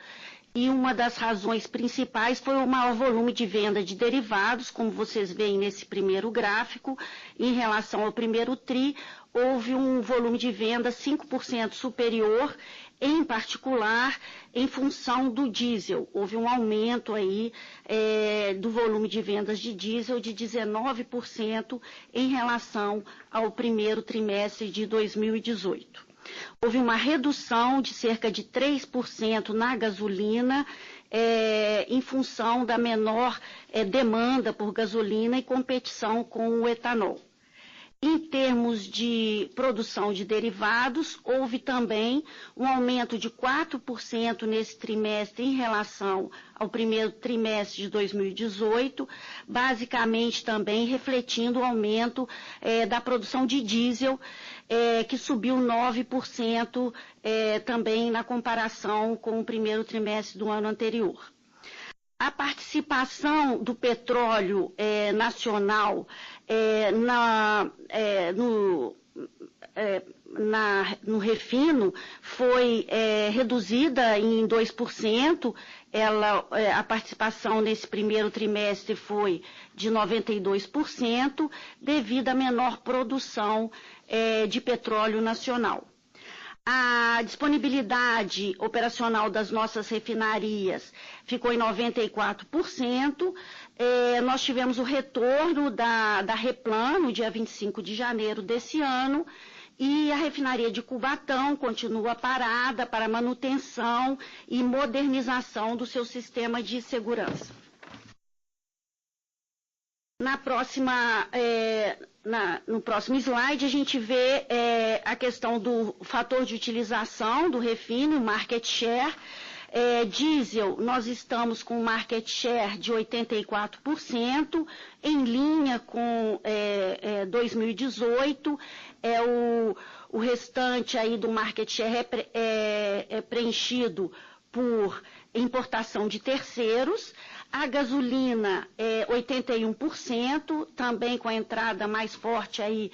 e uma das razões principais foi o maior volume de venda de derivados, como vocês veem nesse primeiro gráfico. Em relação ao primeiro TRI, houve um volume de venda 5% superior, em particular em função do diesel. Houve um aumento aí do volume de vendas de diesel de 19% em relação ao primeiro trimestre de 2018. Houve uma redução de cerca de 3% na gasolina, em função da menor demanda por gasolina e competição com o etanol. Em termos de produção de derivados, houve também um aumento de 4% nesse trimestre em relação ao primeiro trimestre de 2018, basicamente também refletindo o aumento da produção de diesel, que subiu 9% também na comparação com o primeiro trimestre do ano anterior. A participação do petróleo nacional no refino foi reduzida em 2%. A participação nesse primeiro trimestre foi de 92%, devido à menor produção de petróleo nacional. A disponibilidade operacional das nossas refinarias ficou em 94%. Nós tivemos o retorno da Replan no dia 25 de janeiro desse ano, e a refinaria de Cubatão continua parada para manutenção e modernização do seu sistema de segurança. No próximo slide, a gente vê a questão do fator de utilização do refino, market share. Diesel, nós estamos com market share de 84%, em linha com 2018. O restante aí do market share é preenchido por importação de terceiros. A gasolina é 81%, também com a entrada mais forte aí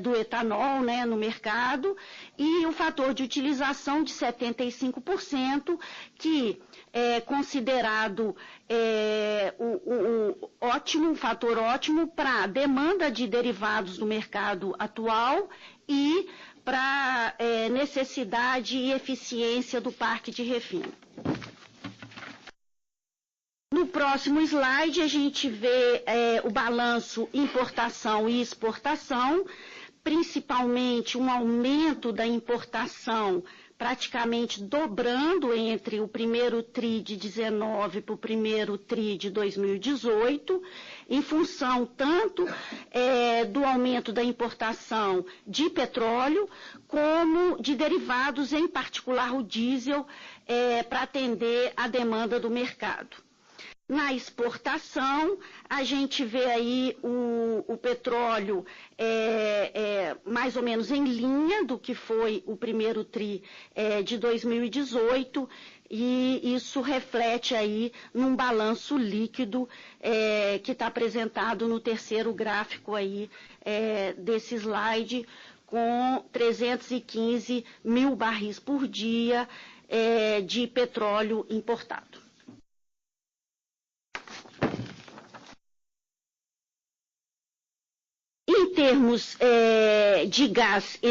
do etanol, né, no mercado, e o fator de utilização de 75%, que é considerado um fator ótimo para a demanda de derivados no mercado atual e para necessidade e eficiência do parque de refino. No próximo slide, a gente vê o balanço importação e exportação, principalmente um aumento da importação praticamente dobrando entre o primeiro TRI de 19 para o primeiro TRI de 2018, em função tanto do aumento da importação de petróleo, como de derivados, em particular o diesel, para atender a demanda do mercado. Na exportação, a gente vê aí o petróleo mais ou menos em linha do que foi o primeiro TRI de 2018, e isso reflete aí num balanço líquido que está apresentado no terceiro gráfico aí desse slide, com 315 mil barris por dia de petróleo importado. Em termos de gás e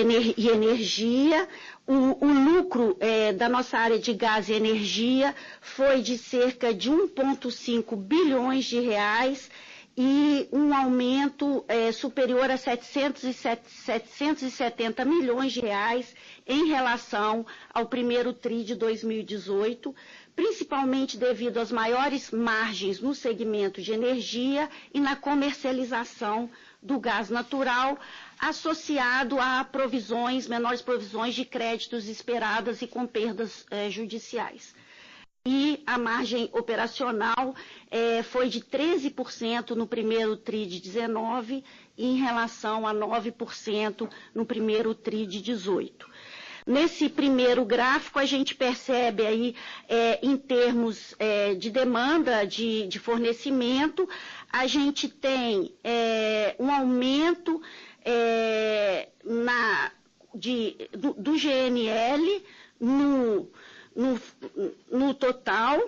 energia, o lucro da nossa área de gás e energia foi de cerca de 1,5 bilhões de reais e um aumento superior a 770 milhões de reais em relação ao primeiro TRI de 2018, principalmente devido às maiores margens no segmento de energia e na comercialização do gás natural, associado a menores provisões de créditos esperadas e com perdas judiciais. E a margem operacional foi de 13% no primeiro TRI de 19, em relação a 9% no primeiro TRI de 18. Nesse primeiro gráfico, a gente percebe aí, em termos de demanda de fornecimento, a gente tem um aumento do GNL no total,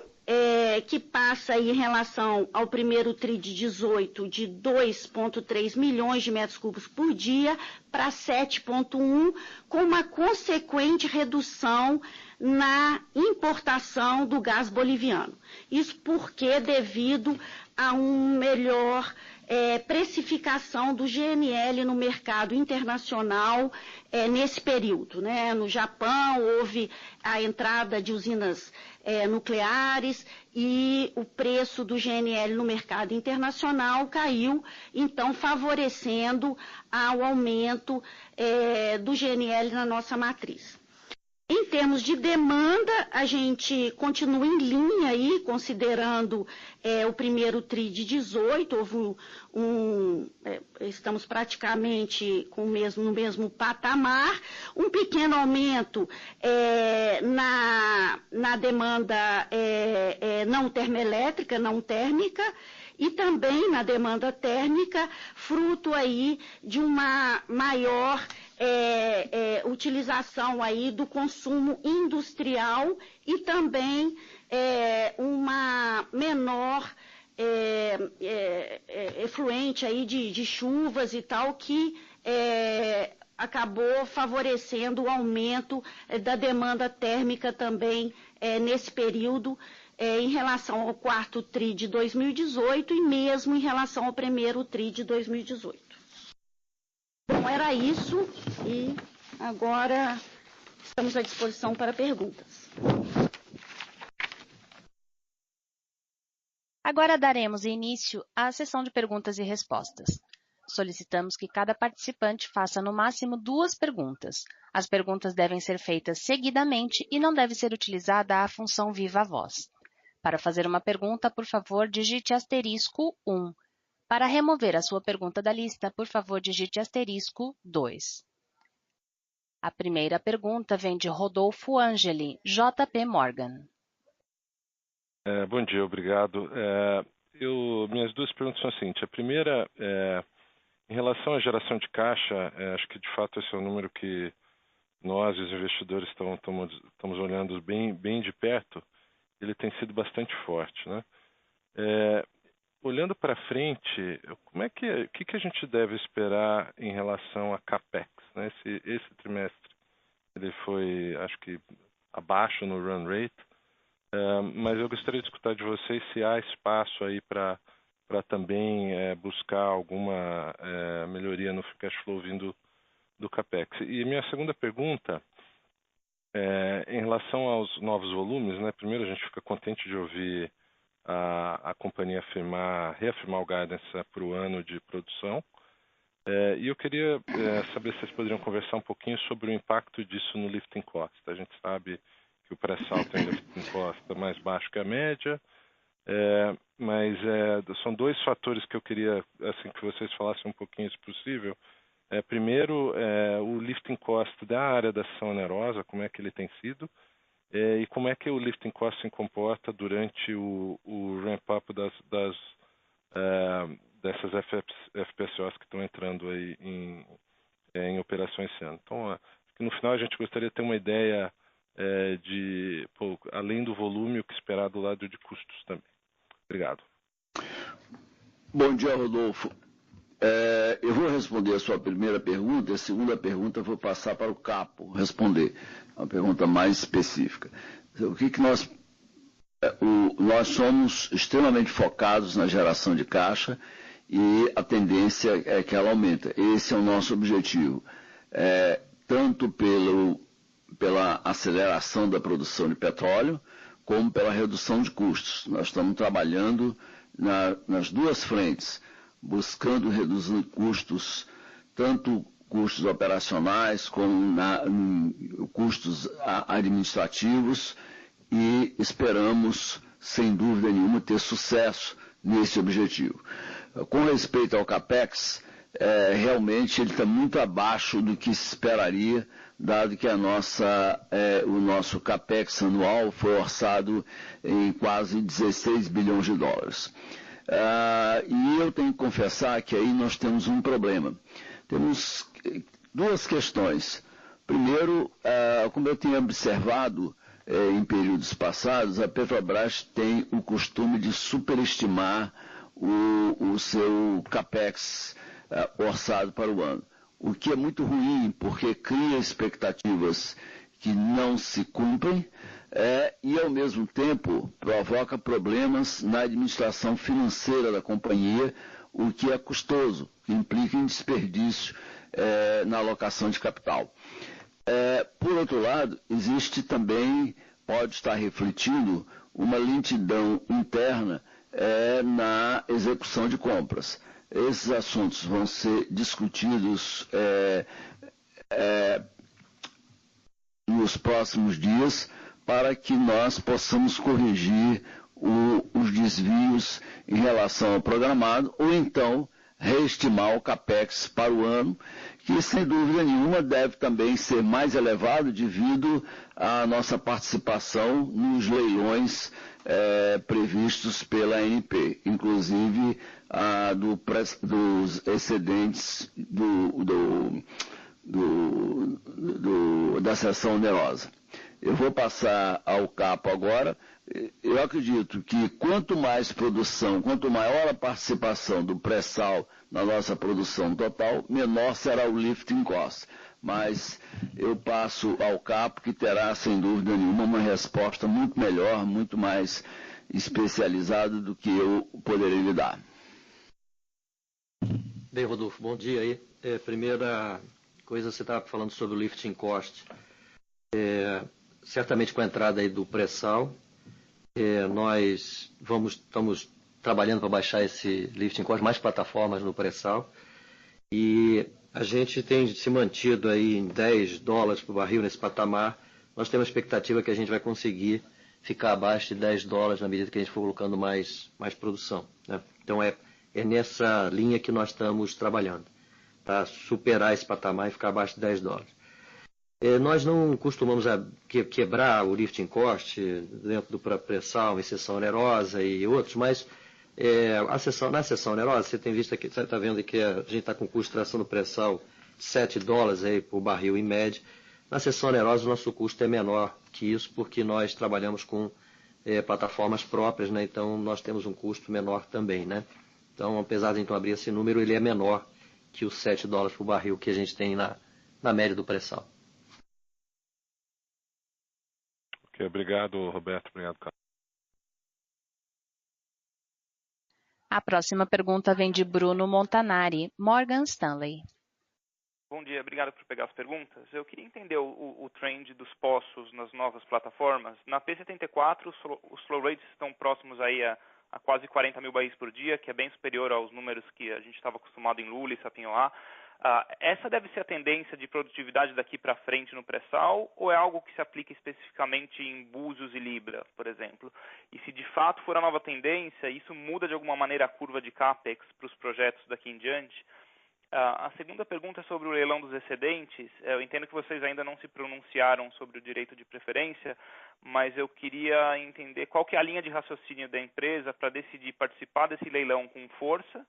que passa aí em relação ao primeiro TRI de 18 de 2,3 milhões de metros cúbicos por dia para 7,1, com uma consequente redução na importação do gás boliviano. Isso porque devido a uma melhor precificação do GNL no mercado internacional nesse período, né? No Japão houve a entrada de usinas nucleares e o preço do GNL no mercado internacional caiu, então favorecendo ao aumento do GNL na nossa matriz. Em termos de demanda, a gente continua em linha aí, considerando o primeiro TRI de 18, houve estamos praticamente no mesmo patamar, um pequeno aumento na demanda não termoelétrica, não térmica, e também na demanda térmica, fruto aí de uma maior utilização aí do consumo industrial e também uma menor efluente aí de chuvas e tal, que acabou favorecendo o aumento da demanda térmica também nesse período, em relação ao quarto TRI de 2018 e mesmo em relação ao primeiro TRI de 2018. Bom, era isso e agora estamos à disposição para perguntas. Agora daremos início à sessão de perguntas e respostas. Solicitamos que cada participante faça no máximo 2 perguntas. As perguntas devem ser feitas seguidamente e não deve ser utilizada a função viva voz. Para fazer uma pergunta, por favor, digite asterisco 1. Para remover a sua pergunta da lista, por favor, digite asterisco 2. A primeira pergunta vem de Rodolfo Angeli, JP Morgan. Bom dia, obrigado. Minhas duas perguntas são as seguintes. A primeira, em relação à geração de caixa, acho que de fato esse é um número que nós, os investidores, estamos olhando bem de perto. Ele tem sido bastante forte, né? Olhando para frente, o que a gente deve esperar em relação a CAPEX, né? Esse trimestre ele foi, acho que, abaixo no run rate, mas eu gostaria de escutar de vocês se há espaço aí para também buscar alguma melhoria no free cash flow vindo do CAPEX. E minha segunda pergunta, em relação aos novos volumes, né? Primeiro, a gente fica contente de ouvir a companhia reafirmar o guidance para o ano de produção. E eu queria saber se vocês poderiam conversar um pouquinho sobre o impacto disso no lifting cost. A gente sabe que o pré-sal tem lifting cost mais baixo que a média, mas são dois fatores que eu queria que vocês falassem um pouquinho, se possível. Primeiro, o lifting cost da área da sessão onerosa, como é que ele tem sido, e como é que o lifting cost se comporta durante o ramp-up dessas FPSOs que estão entrando aí em operações esse ano. Então, no final a gente gostaria de ter uma ideia além do volume, o que esperar do lado de custos também. Obrigado. Bom dia, Rodolfo. Eu vou responder a sua primeira pergunta e a segunda pergunta eu vou passar para o Capo responder. Uma pergunta mais específica. Nós somos extremamente focados na geração de caixa e a tendência é que ela aumenta. Esse é o nosso objetivo. Tanto pela aceleração da produção de petróleo, como pela redução de custos. Nós estamos trabalhando nas duas frentes, buscando reduzir custos, tanto custos operacionais como custos administrativos, e esperamos, sem dúvida nenhuma, ter sucesso nesse objetivo. Com respeito ao CAPEX, realmente ele está muito abaixo do que se esperaria, dado que o nosso CAPEX anual foi orçado em quase 16 bilhões de dólares. E eu tenho que confessar que aí nós temos um problema. Temos duas questões. Primeiro, como eu tinha observado em períodos passados, a Petrobras tem o costume de superestimar o seu CAPEX orçado para o ano. O que é muito ruim, porque cria expectativas que não se cumprem e, ao mesmo tempo, provoca problemas na administração financeira da companhia, o que é custoso, que implica em desperdício na alocação de capital. Por outro lado, existe também, pode estar refletindo, uma lentidão interna na execução de compras. Esses assuntos vão ser discutidos nos próximos dias para que nós possamos corrigir os desvios em relação ao programado ou então reestimar o CAPEX para o ano, que sem dúvida nenhuma deve também ser mais elevado devido à nossa participação nos leilões previstos pela ANP, inclusive dos excedentes da seção onerosa. Eu vou passar ao Capo agora. Eu acredito que quanto mais produção, quanto maior a participação do pré-sal na nossa produção total, menor será o lifting cost. Mas eu passo ao Capo, que terá, sem dúvida nenhuma, uma resposta muito melhor, muito mais especializada do que eu poderei lhe dar. Bem, Rodolfo, bom dia aí. Primeira coisa, você estava falando sobre o lifting cost. Certamente com a entrada aí do pré-sal, nós estamos trabalhando para baixar esse lifting cost, mais plataformas no pré-sal. E a gente tem se mantido aí em $10 por barril nesse patamar. Nós temos a expectativa que a gente vai conseguir ficar abaixo de $10 na medida que a gente for colocando mais produção, né? Então é nessa linha que nós estamos trabalhando, tá? Superar esse patamar e ficar abaixo de $10. Nós não costumamos quebrar o lifting cost dentro do pré-sal, exceção onerosa e outros, mas na seção onerosa, você tem visto aqui, você está vendo que a gente está com custo de tração do pré-sal de $7 aí por barril em média. Na seção onerosa, o nosso custo é menor que isso, porque nós trabalhamos com plataformas próprias, né? Então nós temos um custo menor também, né? Então, apesar de a gente não abrir esse número, ele é menor que os $7 por barril que a gente tem na média do pré-sal. Ok, obrigado, Roberto. Obrigado, Carlos. A próxima pergunta vem de Bruno Montanari, Morgan Stanley. Bom dia, obrigado por pegar as perguntas. Eu queria entender o trend dos poços nas novas plataformas. Na P74, os flow rates estão próximos aí a quase 40 mil barris por dia, que é bem superior aos números que a gente estava acostumado em Lula e Sapinhoá. Essa deve ser a tendência de produtividade daqui para frente no pré-sal, ou é algo que se aplica especificamente em Búzios e Libra, por exemplo? E se de fato for a nova tendência, isso muda de alguma maneira a curva de CAPEX para os projetos daqui em diante? A segunda pergunta é sobre o leilão dos excedentes. Eu entendo que vocês ainda não se pronunciaram sobre o direito de preferência, mas eu queria entender qual que é a linha de raciocínio da empresa para decidir participar desse leilão com força,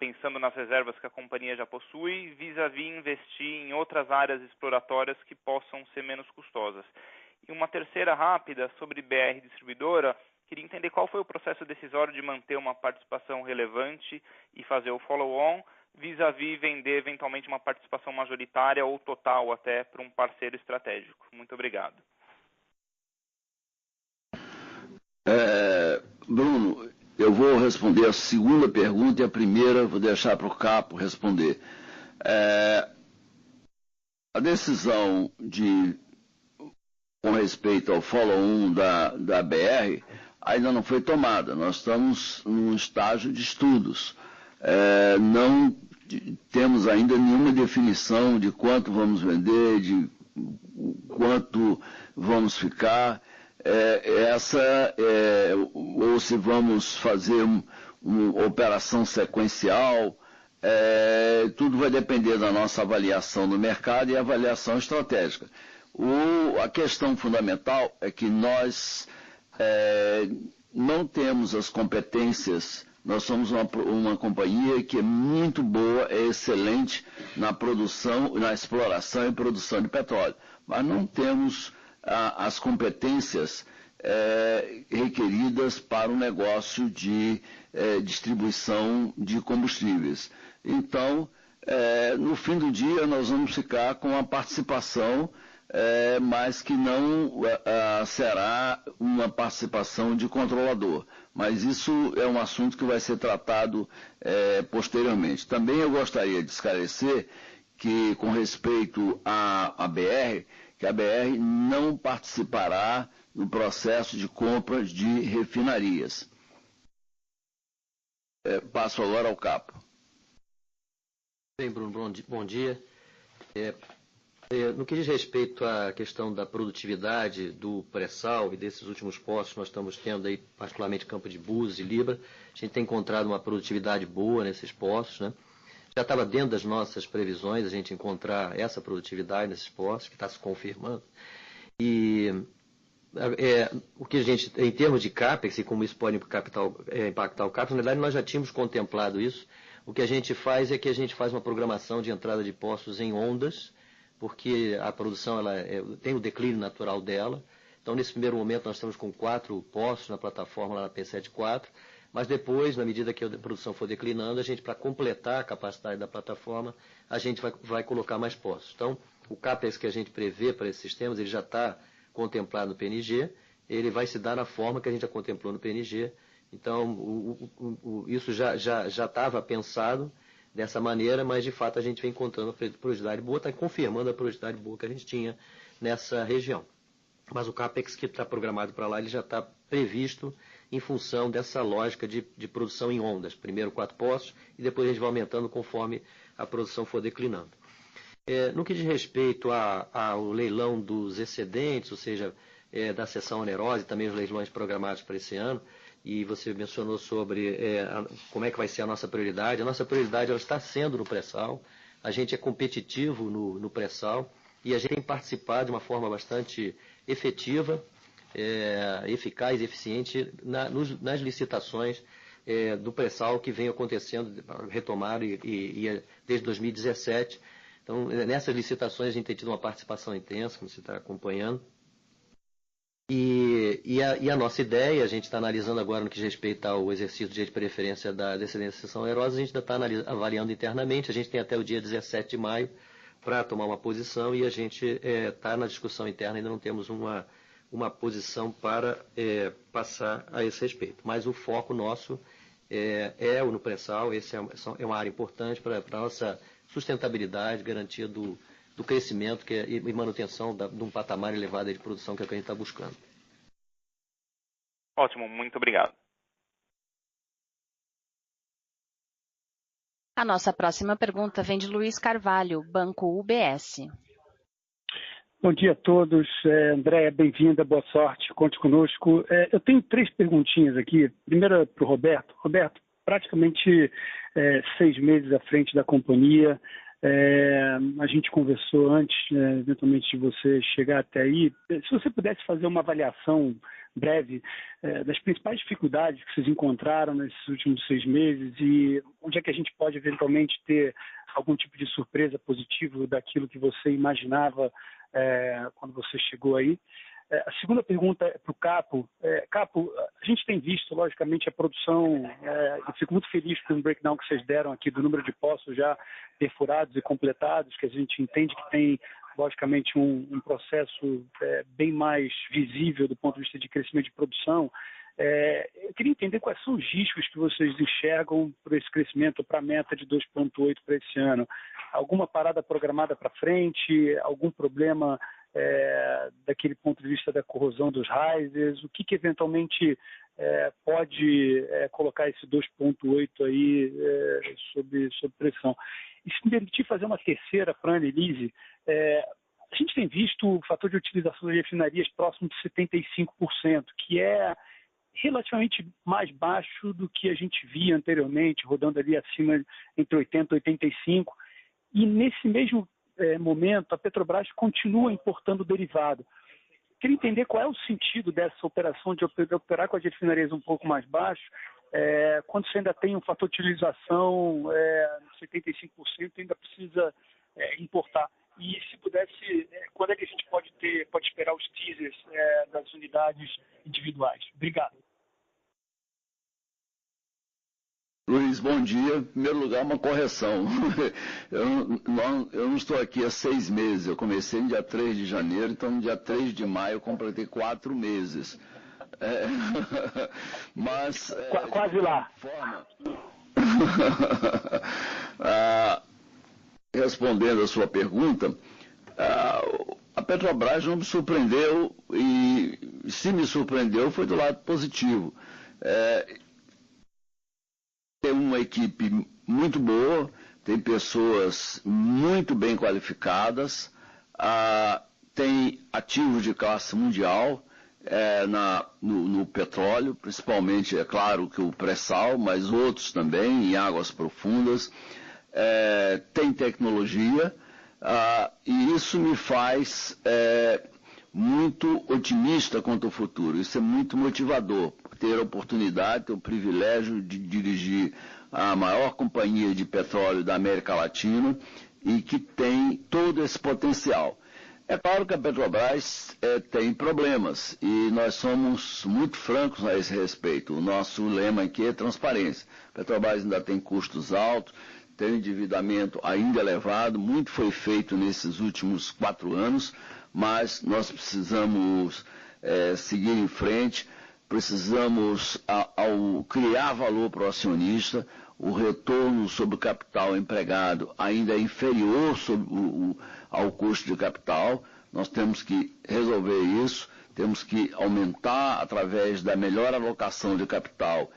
pensando nas reservas que a companhia já possui, vis-à-vis investir em outras áreas exploratórias que possam ser menos custosas. E uma terceira rápida sobre BR Distribuidora. Queria entender qual foi o processo decisório de manter uma participação relevante e fazer o follow-on, vis-à-vis vender eventualmente uma participação majoritária ou total até para um parceiro estratégico. Muito obrigado. Bruno, eu vou responder a segunda pergunta e a primeira vou deixar para o Capo responder. A decisão com respeito ao follow-on da BR ainda não foi tomada. Nós estamos num estágio de estudos. Não temos ainda nenhuma definição de quanto vamos vender, de quanto vamos ficar. Ou se vamos fazer uma operação sequencial. Tudo vai depender da nossa avaliação do mercado e avaliação estratégica. A questão fundamental é que nós não temos as competências. Nós somos uma companhia que é muito boa, é excelente na produção, na exploração e produção de petróleo, mas não temos as competências requeridas para o negócio de distribuição de combustíveis. Então, no fim do dia, nós vamos ficar com a participação, mas que não será uma participação de controlador. Mas isso é um assunto que vai ser tratado posteriormente. Também eu gostaria de esclarecer que, com respeito à BR, que a BR não participará no processo de compra de refinarias. Passo agora ao Capo. Bem, Bruno, bom dia. No que diz respeito à questão da produtividade do pré-sal e desses últimos postos que nós estamos tendo aí, particularmente Campo de Búzios e Libra, a gente tem encontrado uma produtividade boa nesses postos, né? Já estava dentro das nossas previsões a gente encontrar essa produtividade nesses postos, que está se confirmando. E o que a gente, em termos de CAPEX e como isso pode impactar o CAPEX, na verdade nós já tínhamos contemplado isso. O que a gente faz é que a gente faz uma programação de entrada de postos em ondas, porque a produção tem o declínio natural dela. Então, nesse primeiro momento, nós estamos com 4 postos na plataforma, lá na P74, mas depois, na medida que a produção for declinando, a gente, para completar a capacidade da plataforma, a gente vai colocar mais postos. Então, o CAPEX que a gente prevê para esses sistemas, ele já está contemplado no PNG, ele vai se dar na forma que a gente já contemplou no PNG. Então, isso já estava pensado dessa maneira, mas de fato a gente vem encontrando a produtividade boa, está confirmando a produtividade boa que a gente tinha nessa região. Mas o CAPEX que está programado para lá, ele já está previsto em função dessa lógica de produção em ondas. Primeiro 4 poços e depois a gente vai aumentando conforme a produção for declinando. No que diz respeito ao leilão dos excedentes, ou seja, da seção onerosa e também os leilões programados para esse ano, e você mencionou sobre como é que vai ser a nossa prioridade. A nossa prioridade ela está sendo no pré-sal, a gente é competitivo no pré-sal e a gente tem participado de uma forma bastante efetiva, eficaz e eficiente nas licitações do pré-sal que vem acontecendo, retomaram desde 2017. Então, nessas licitações a gente tem tido uma participação intensa, como você está acompanhando. E a nossa ideia, a gente está analisando agora no que respeita ao exercício do direito de preferência da excedência de seção onerosa, a gente ainda está avaliando internamente, a gente tem até o dia 17 de maio para tomar uma posição e a gente está na discussão interna, ainda não temos uma posição para passar a esse respeito. Mas o foco nosso é o no pré-sal, esse é uma área importante para a nossa sustentabilidade, garantia do crescimento e manutenção de um patamar elevado de produção que é o que a gente está buscando. Ótimo, muito obrigado. A nossa próxima pergunta vem de Luiz Carvalho, Banco UBS. Bom dia a todos. Andréa, bem-vinda, boa sorte, conte conosco. Eu tenho 3 perguntinhas aqui. Primeira para o Roberto. Roberto, praticamente 6 meses à frente da companhia. A gente conversou antes, eventualmente, de você chegar até aí. Se você pudesse fazer uma avaliação breve das principais dificuldades que vocês encontraram nesses últimos 6 meses e onde é que a gente pode, eventualmente, ter algum tipo de surpresa positiva daquilo que você imaginava quando você chegou aí. A segunda pergunta é para o Capo. Capo, a gente tem visto, logicamente, a produção, eu fico muito feliz com o breakdown que vocês deram aqui do número de poços já perfurados e completados, que a gente entende que tem, logicamente, um processo bem mais visível do ponto de vista de crescimento de produção. Eu queria entender quais são os riscos que vocês enxergam para esse crescimento, para a meta de 2,8 para esse ano. Alguma parada programada para frente? Algum problema daquele ponto de vista da corrosão dos risers? O que eventualmente pode colocar esse 2,8 aí sob pressão? E se me permitir fazer uma terceira para a Annelise, a gente tem visto o fator de utilização das refinarias próximo de 75%, que é relativamente mais baixo do que a gente via anteriormente, rodando ali acima entre 80% e 85%. E nesse mesmo momento, a Petrobras continua importando derivado. Queria entender qual é o sentido dessa operação de operar com as refinarias um pouco mais baixo, quando você ainda tem um fator de utilização 75%, ainda precisa importar. E se pudesse, quando é que a gente pode esperar os teasers das unidades individuais? Obrigado. Luiz, bom dia. Em primeiro lugar, uma correção. Eu não estou aqui há 6 meses. Eu comecei no dia 3 de janeiro, então no dia 3 de maio eu completei 4 meses. Mas... Quase lá. Respondendo a sua pergunta, a Petrobras não me surpreendeu e se me surpreendeu foi do lado positivo. Tem uma equipe muito boa, tem pessoas muito bem qualificadas, tem ativos de classe mundial no petróleo, principalmente, é claro, que o pré-sal, mas outros também, em águas profundas. Tem tecnologia, e isso me faz muito otimista quanto ao futuro. Isso é muito motivador, ter a oportunidade, ter o privilégio de dirigir a maior companhia de petróleo da América Latina e que tem todo esse potencial. É claro que a Petrobras tem problemas e nós somos muito francos a esse respeito. O nosso lema aqui é transparência. A Petrobras ainda tem custos altos, tem um endividamento ainda elevado, muito foi feito nesses últimos 4 anos, mas nós precisamos seguir em frente, precisamos, ao criar valor para o acionista, o retorno sobre o capital empregado ainda é inferior ao custo de capital. Nós temos que resolver isso, temos que aumentar através da melhor alocação de capital,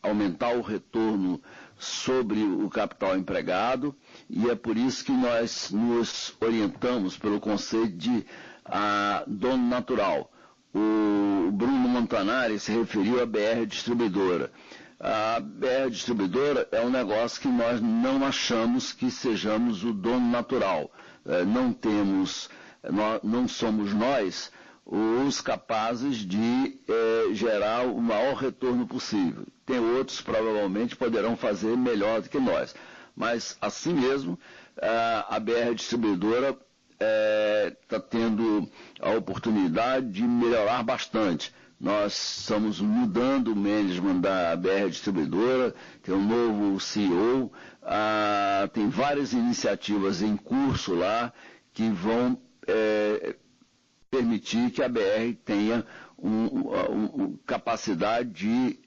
aumentar o retorno sobre o capital empregado, e é por isso que nós nos orientamos pelo conceito de dono natural. O Bruno Montanari se referiu à BR Distribuidora. A BR Distribuidora é um negócio que nós não achamos que sejamos o dono natural. Não somos nós os capazes de gerar o maior retorno possível. Tem outros provavelmente poderão fazer melhor do que nós. Mas, assim mesmo, a BR Distribuidora está tendo a oportunidade de melhorar bastante. Nós estamos mudando o management da BR Distribuidora, tem um novo CEO, tem várias iniciativas em curso lá que vão permitir que a BR tenha capacidade de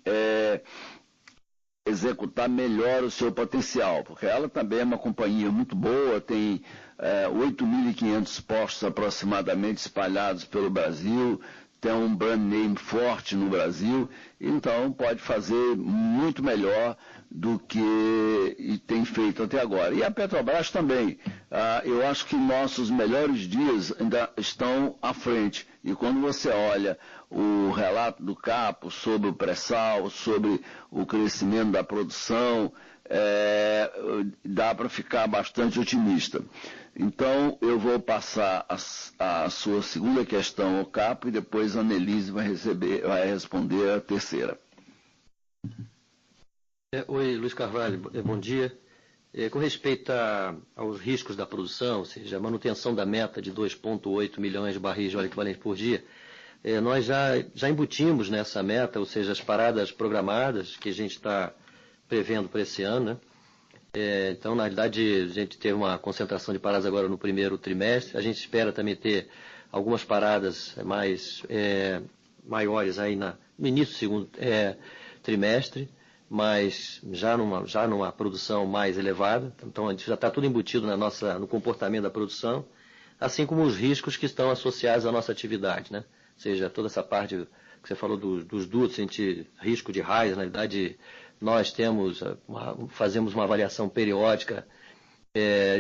executar melhor o seu potencial, porque ela também é uma companhia muito boa, tem 8.500 postos aproximadamente espalhados pelo Brasil, tem um brand name forte no Brasil, então pode fazer muito melhor do que tem feito até agora. E a Petrobras também. Eu acho que nossos melhores dias ainda estão à frente. E quando você olha o relato do Capo sobre o pré-sal, sobre o crescimento da produção, dá para ficar bastante otimista. Então, eu vou passar a sua segunda questão ao Capo e depois a Annelise vai responder a terceira. Oi, Luiz Carvalho, bom dia. Com respeito aos riscos da produção, ou seja, a manutenção da meta de 2,8 milhões de barris de óleo equivalente por dia, nós já embutimos nessa meta, ou seja, as paradas programadas que a gente está prevendo para esse ano, né? Então, na realidade, a gente teve uma concentração de paradas agora no primeiro trimestre. A gente espera também ter algumas paradas maiores aí no início do segundo trimestre, mas já numa produção mais elevada. Então, a gente já está tudo embutido no comportamento da produção, assim como os riscos que estão associados à nossa atividade, né? Ou seja, toda essa parte que você falou dos dutos, risco de raios, na realidade, nós fazemos uma avaliação periódica,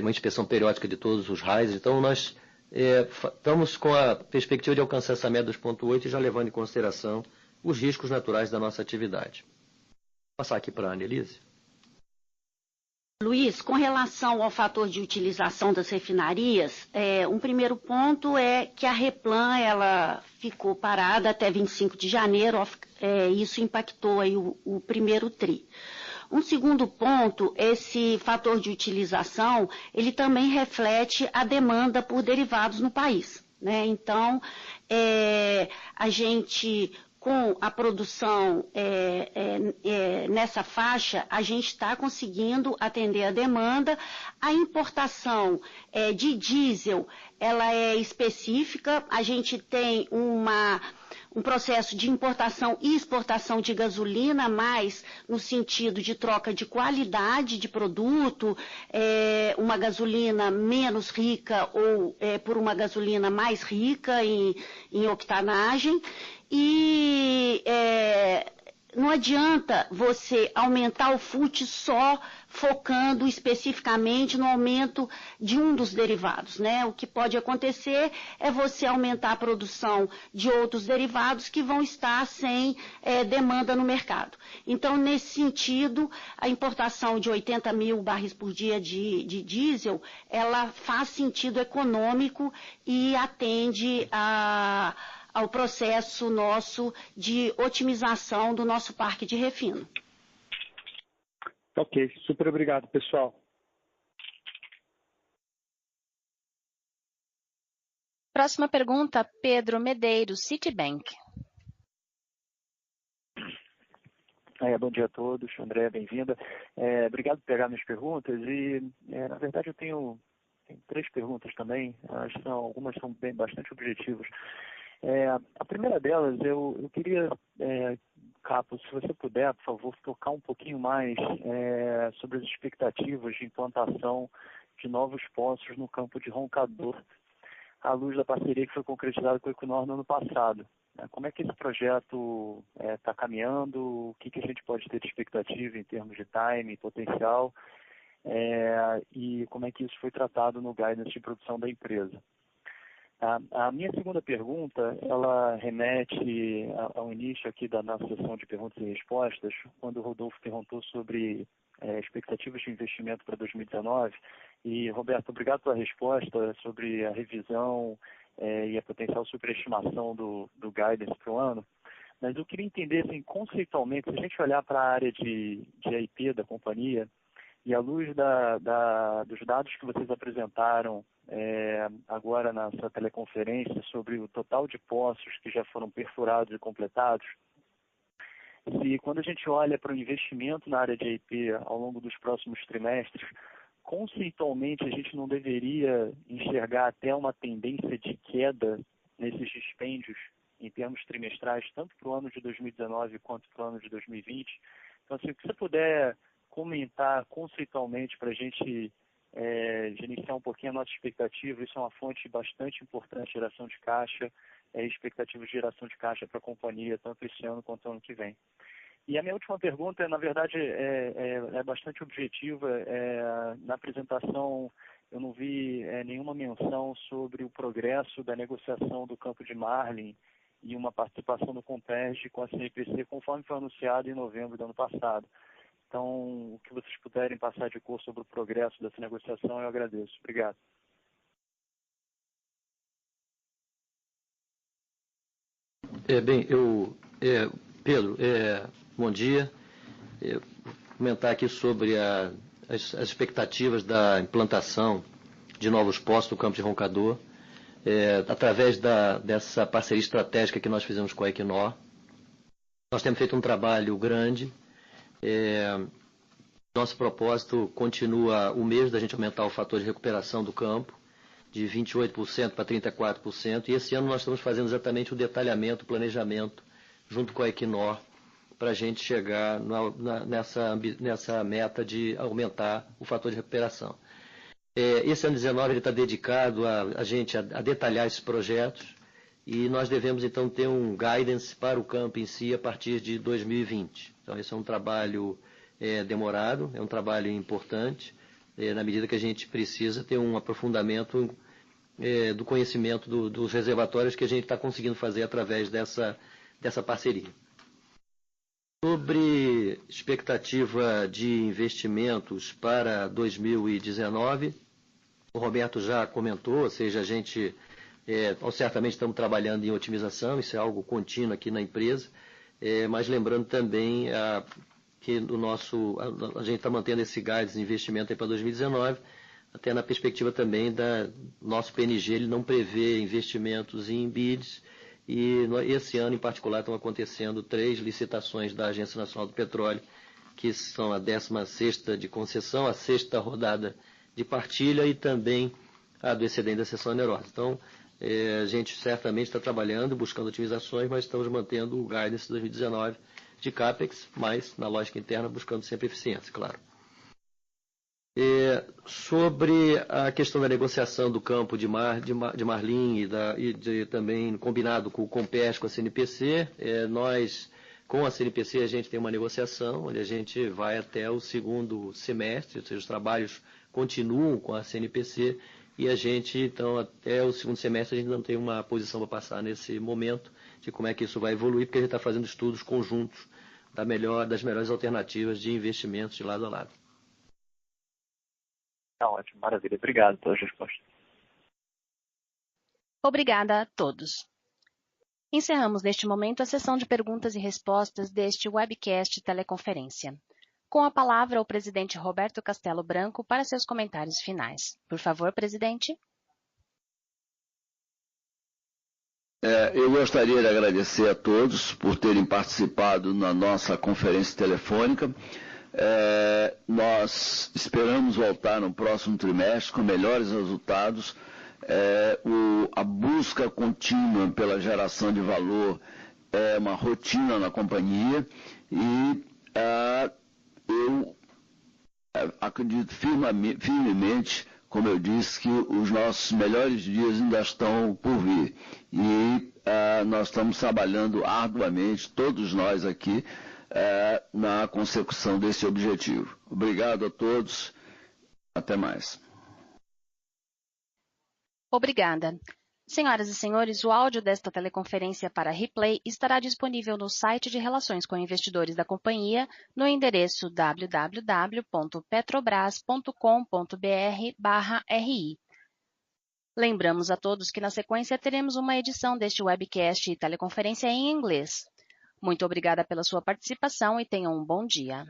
uma inspeção periódica de todos os raios. Então, nós estamos com a perspectiva de alcançar essa meta 2,8 e já levando em consideração os riscos naturais da nossa atividade. Vou passar aqui para a Annelise. Luiz, com relação ao fator de utilização das refinarias, um primeiro ponto é que a Replan ela ficou parada até 25 de janeiro, isso impactou aí o primeiro TRI. Um segundo ponto, esse fator de utilização, ele também reflete a demanda por derivados no país, né? Então, a gente, com a produção nessa faixa, a gente está conseguindo atender a demanda. A importação de diesel, ela é específica. A gente tem um processo de importação e exportação de gasolina, mais no sentido de troca de qualidade de produto, uma gasolina menos rica ou por uma gasolina mais rica em octanagem. E não adianta você aumentar o FUT só focando especificamente no aumento de um dos derivados, né? O que pode acontecer é você aumentar a produção de outros derivados que vão estar sem demanda no mercado. Então, nesse sentido, a importação de 80 mil barris por dia de diesel, ela faz sentido econômico e atende ao processo nosso de otimização do nosso parque de refino. Ok, super obrigado, pessoal. Próxima pergunta, Pedro Medeiros, Citibank. Bom dia a todos, André, bem-vinda. Obrigado por pegar minhas perguntas e, na verdade, eu tenho 3 perguntas também, algumas são bastante objetivas. A primeira delas, eu queria, Capo, se você puder, por favor, tocar um pouquinho mais sobre as expectativas de implantação de novos poços no campo de Roncador. à luz da parceria que foi concretizada com o Equinor no ano passado. Como é que esse projeto está caminhando? O que a gente pode ter de expectativa em termos de time, potencial? E como é que isso foi tratado no guidance de produção da empresa? A minha segunda pergunta, ela remete ao início aqui da nossa sessão de perguntas e respostas, quando o Rodolfo perguntou sobre expectativas de investimento para 2019. E, Roberto, obrigado pela resposta sobre a revisão e a potencial superestimação do guidance para o ano. Mas eu queria entender, assim, conceitualmente, se a gente olhar para a área de IP da companhia, e à luz dos dados que vocês apresentaram agora nessa teleconferência sobre o total de poços que já foram perfurados e completados, e quando a gente olha para o investimento na área de IP ao longo dos próximos trimestres, conceitualmente a gente não deveria enxergar até uma tendência de queda nesses dispêndios em termos trimestrais, tanto para o ano de 2019 quanto para o ano de 2020. Então, assim, o que você puder comentar conceitualmente para a gente gerenciar um pouquinho a nossa expectativa, isso é uma fonte bastante importante de geração de caixa, expectativa de geração de caixa para a companhia, tanto esse ano quanto ano que vem. E a minha última pergunta, na verdade, é bastante objetiva. Na apresentação, eu não vi nenhuma menção sobre o progresso da negociação do campo de Marlim e uma participação do Comperj com a CNPC, conforme foi anunciado em novembro do ano passado. Então, o que vocês puderem passar de cor sobre o progresso dessa negociação, eu agradeço. Obrigado. Pedro, bom dia. Vou comentar aqui sobre as expectativas da implantação de novos postos no campo de Roncador, através dessa parceria estratégica que nós fizemos com a Equinor. Nós temos feito um trabalho grande. Nosso propósito continua o mesmo, da gente aumentar o fator de recuperação do campo, de 28% para 34%, e esse ano nós estamos fazendo exatamente o detalhamento, o planejamento, junto com a Equinor, para a gente chegar nessa meta de aumentar o fator de recuperação. Esse ano 19 ele está dedicado a detalhar esses projetos, e nós devemos então ter um guidance para o campo em si a partir de 2020. Então esse é um trabalho demorado, é um trabalho importante, na medida que a gente precisa ter um aprofundamento do conhecimento dos reservatórios que a gente está conseguindo fazer através dessa parceria. Sobre expectativa de investimentos para 2019, o Roberto já comentou, ou seja, a gente certamente estamos trabalhando em otimização, isso é algo contínuo aqui na empresa, mas lembrando também que a gente está mantendo esse guidance de investimento para 2019, até na perspectiva também nosso PNG, ele não prevê investimentos em bids, e esse ano em particular estão acontecendo 3 licitações da Agência Nacional do Petróleo, que são a 16ª de concessão, a 6ª rodada de partilha e também a do excedente da seção onerosa. Então, a gente certamente está trabalhando, buscando otimizações, mas estamos mantendo o guidance de 2019 de CAPEX, mas na lógica interna buscando sempre eficiência, claro. Sobre a questão da negociação do campo de Marlim e também combinado com o Comperj, com a CNPC, nós, com a CNPC, a gente tem uma negociação onde a gente vai até o segundo semestre, ou seja, os trabalhos continuam com a CNPC e a gente, então, até o segundo semestre, a gente não tem uma posição para passar nesse momento de como é que isso vai evoluir, porque a gente está fazendo estudos conjuntos das melhores alternativas de investimentos de lado a lado. Ótimo, maravilha. Obrigado pelas respostas. Obrigada a todos. Encerramos neste momento a sessão de perguntas e respostas deste webcast teleconferência. Com a palavra o presidente Roberto Castello Branco para seus comentários finais. Por favor, presidente. Eu gostaria de agradecer a todos por terem participado na nossa conferência telefônica. Nós esperamos voltar no próximo trimestre com melhores resultados. A busca contínua pela geração de valor é uma rotina na companhia e eu acredito firmemente, como eu disse, que os nossos melhores dias ainda estão por vir. E nós estamos trabalhando arduamente, todos nós aqui, na consecução desse objetivo. Obrigado a todos. Até mais. Obrigada. Senhoras e senhores, o áudio desta teleconferência para replay estará disponível no site de Relações com Investidores da companhia, no endereço www.petrobras.com.br/ri. Lembramos a todos que na sequência teremos uma edição deste webcast e teleconferência em inglês. Muito obrigada pela sua participação e tenham um bom dia.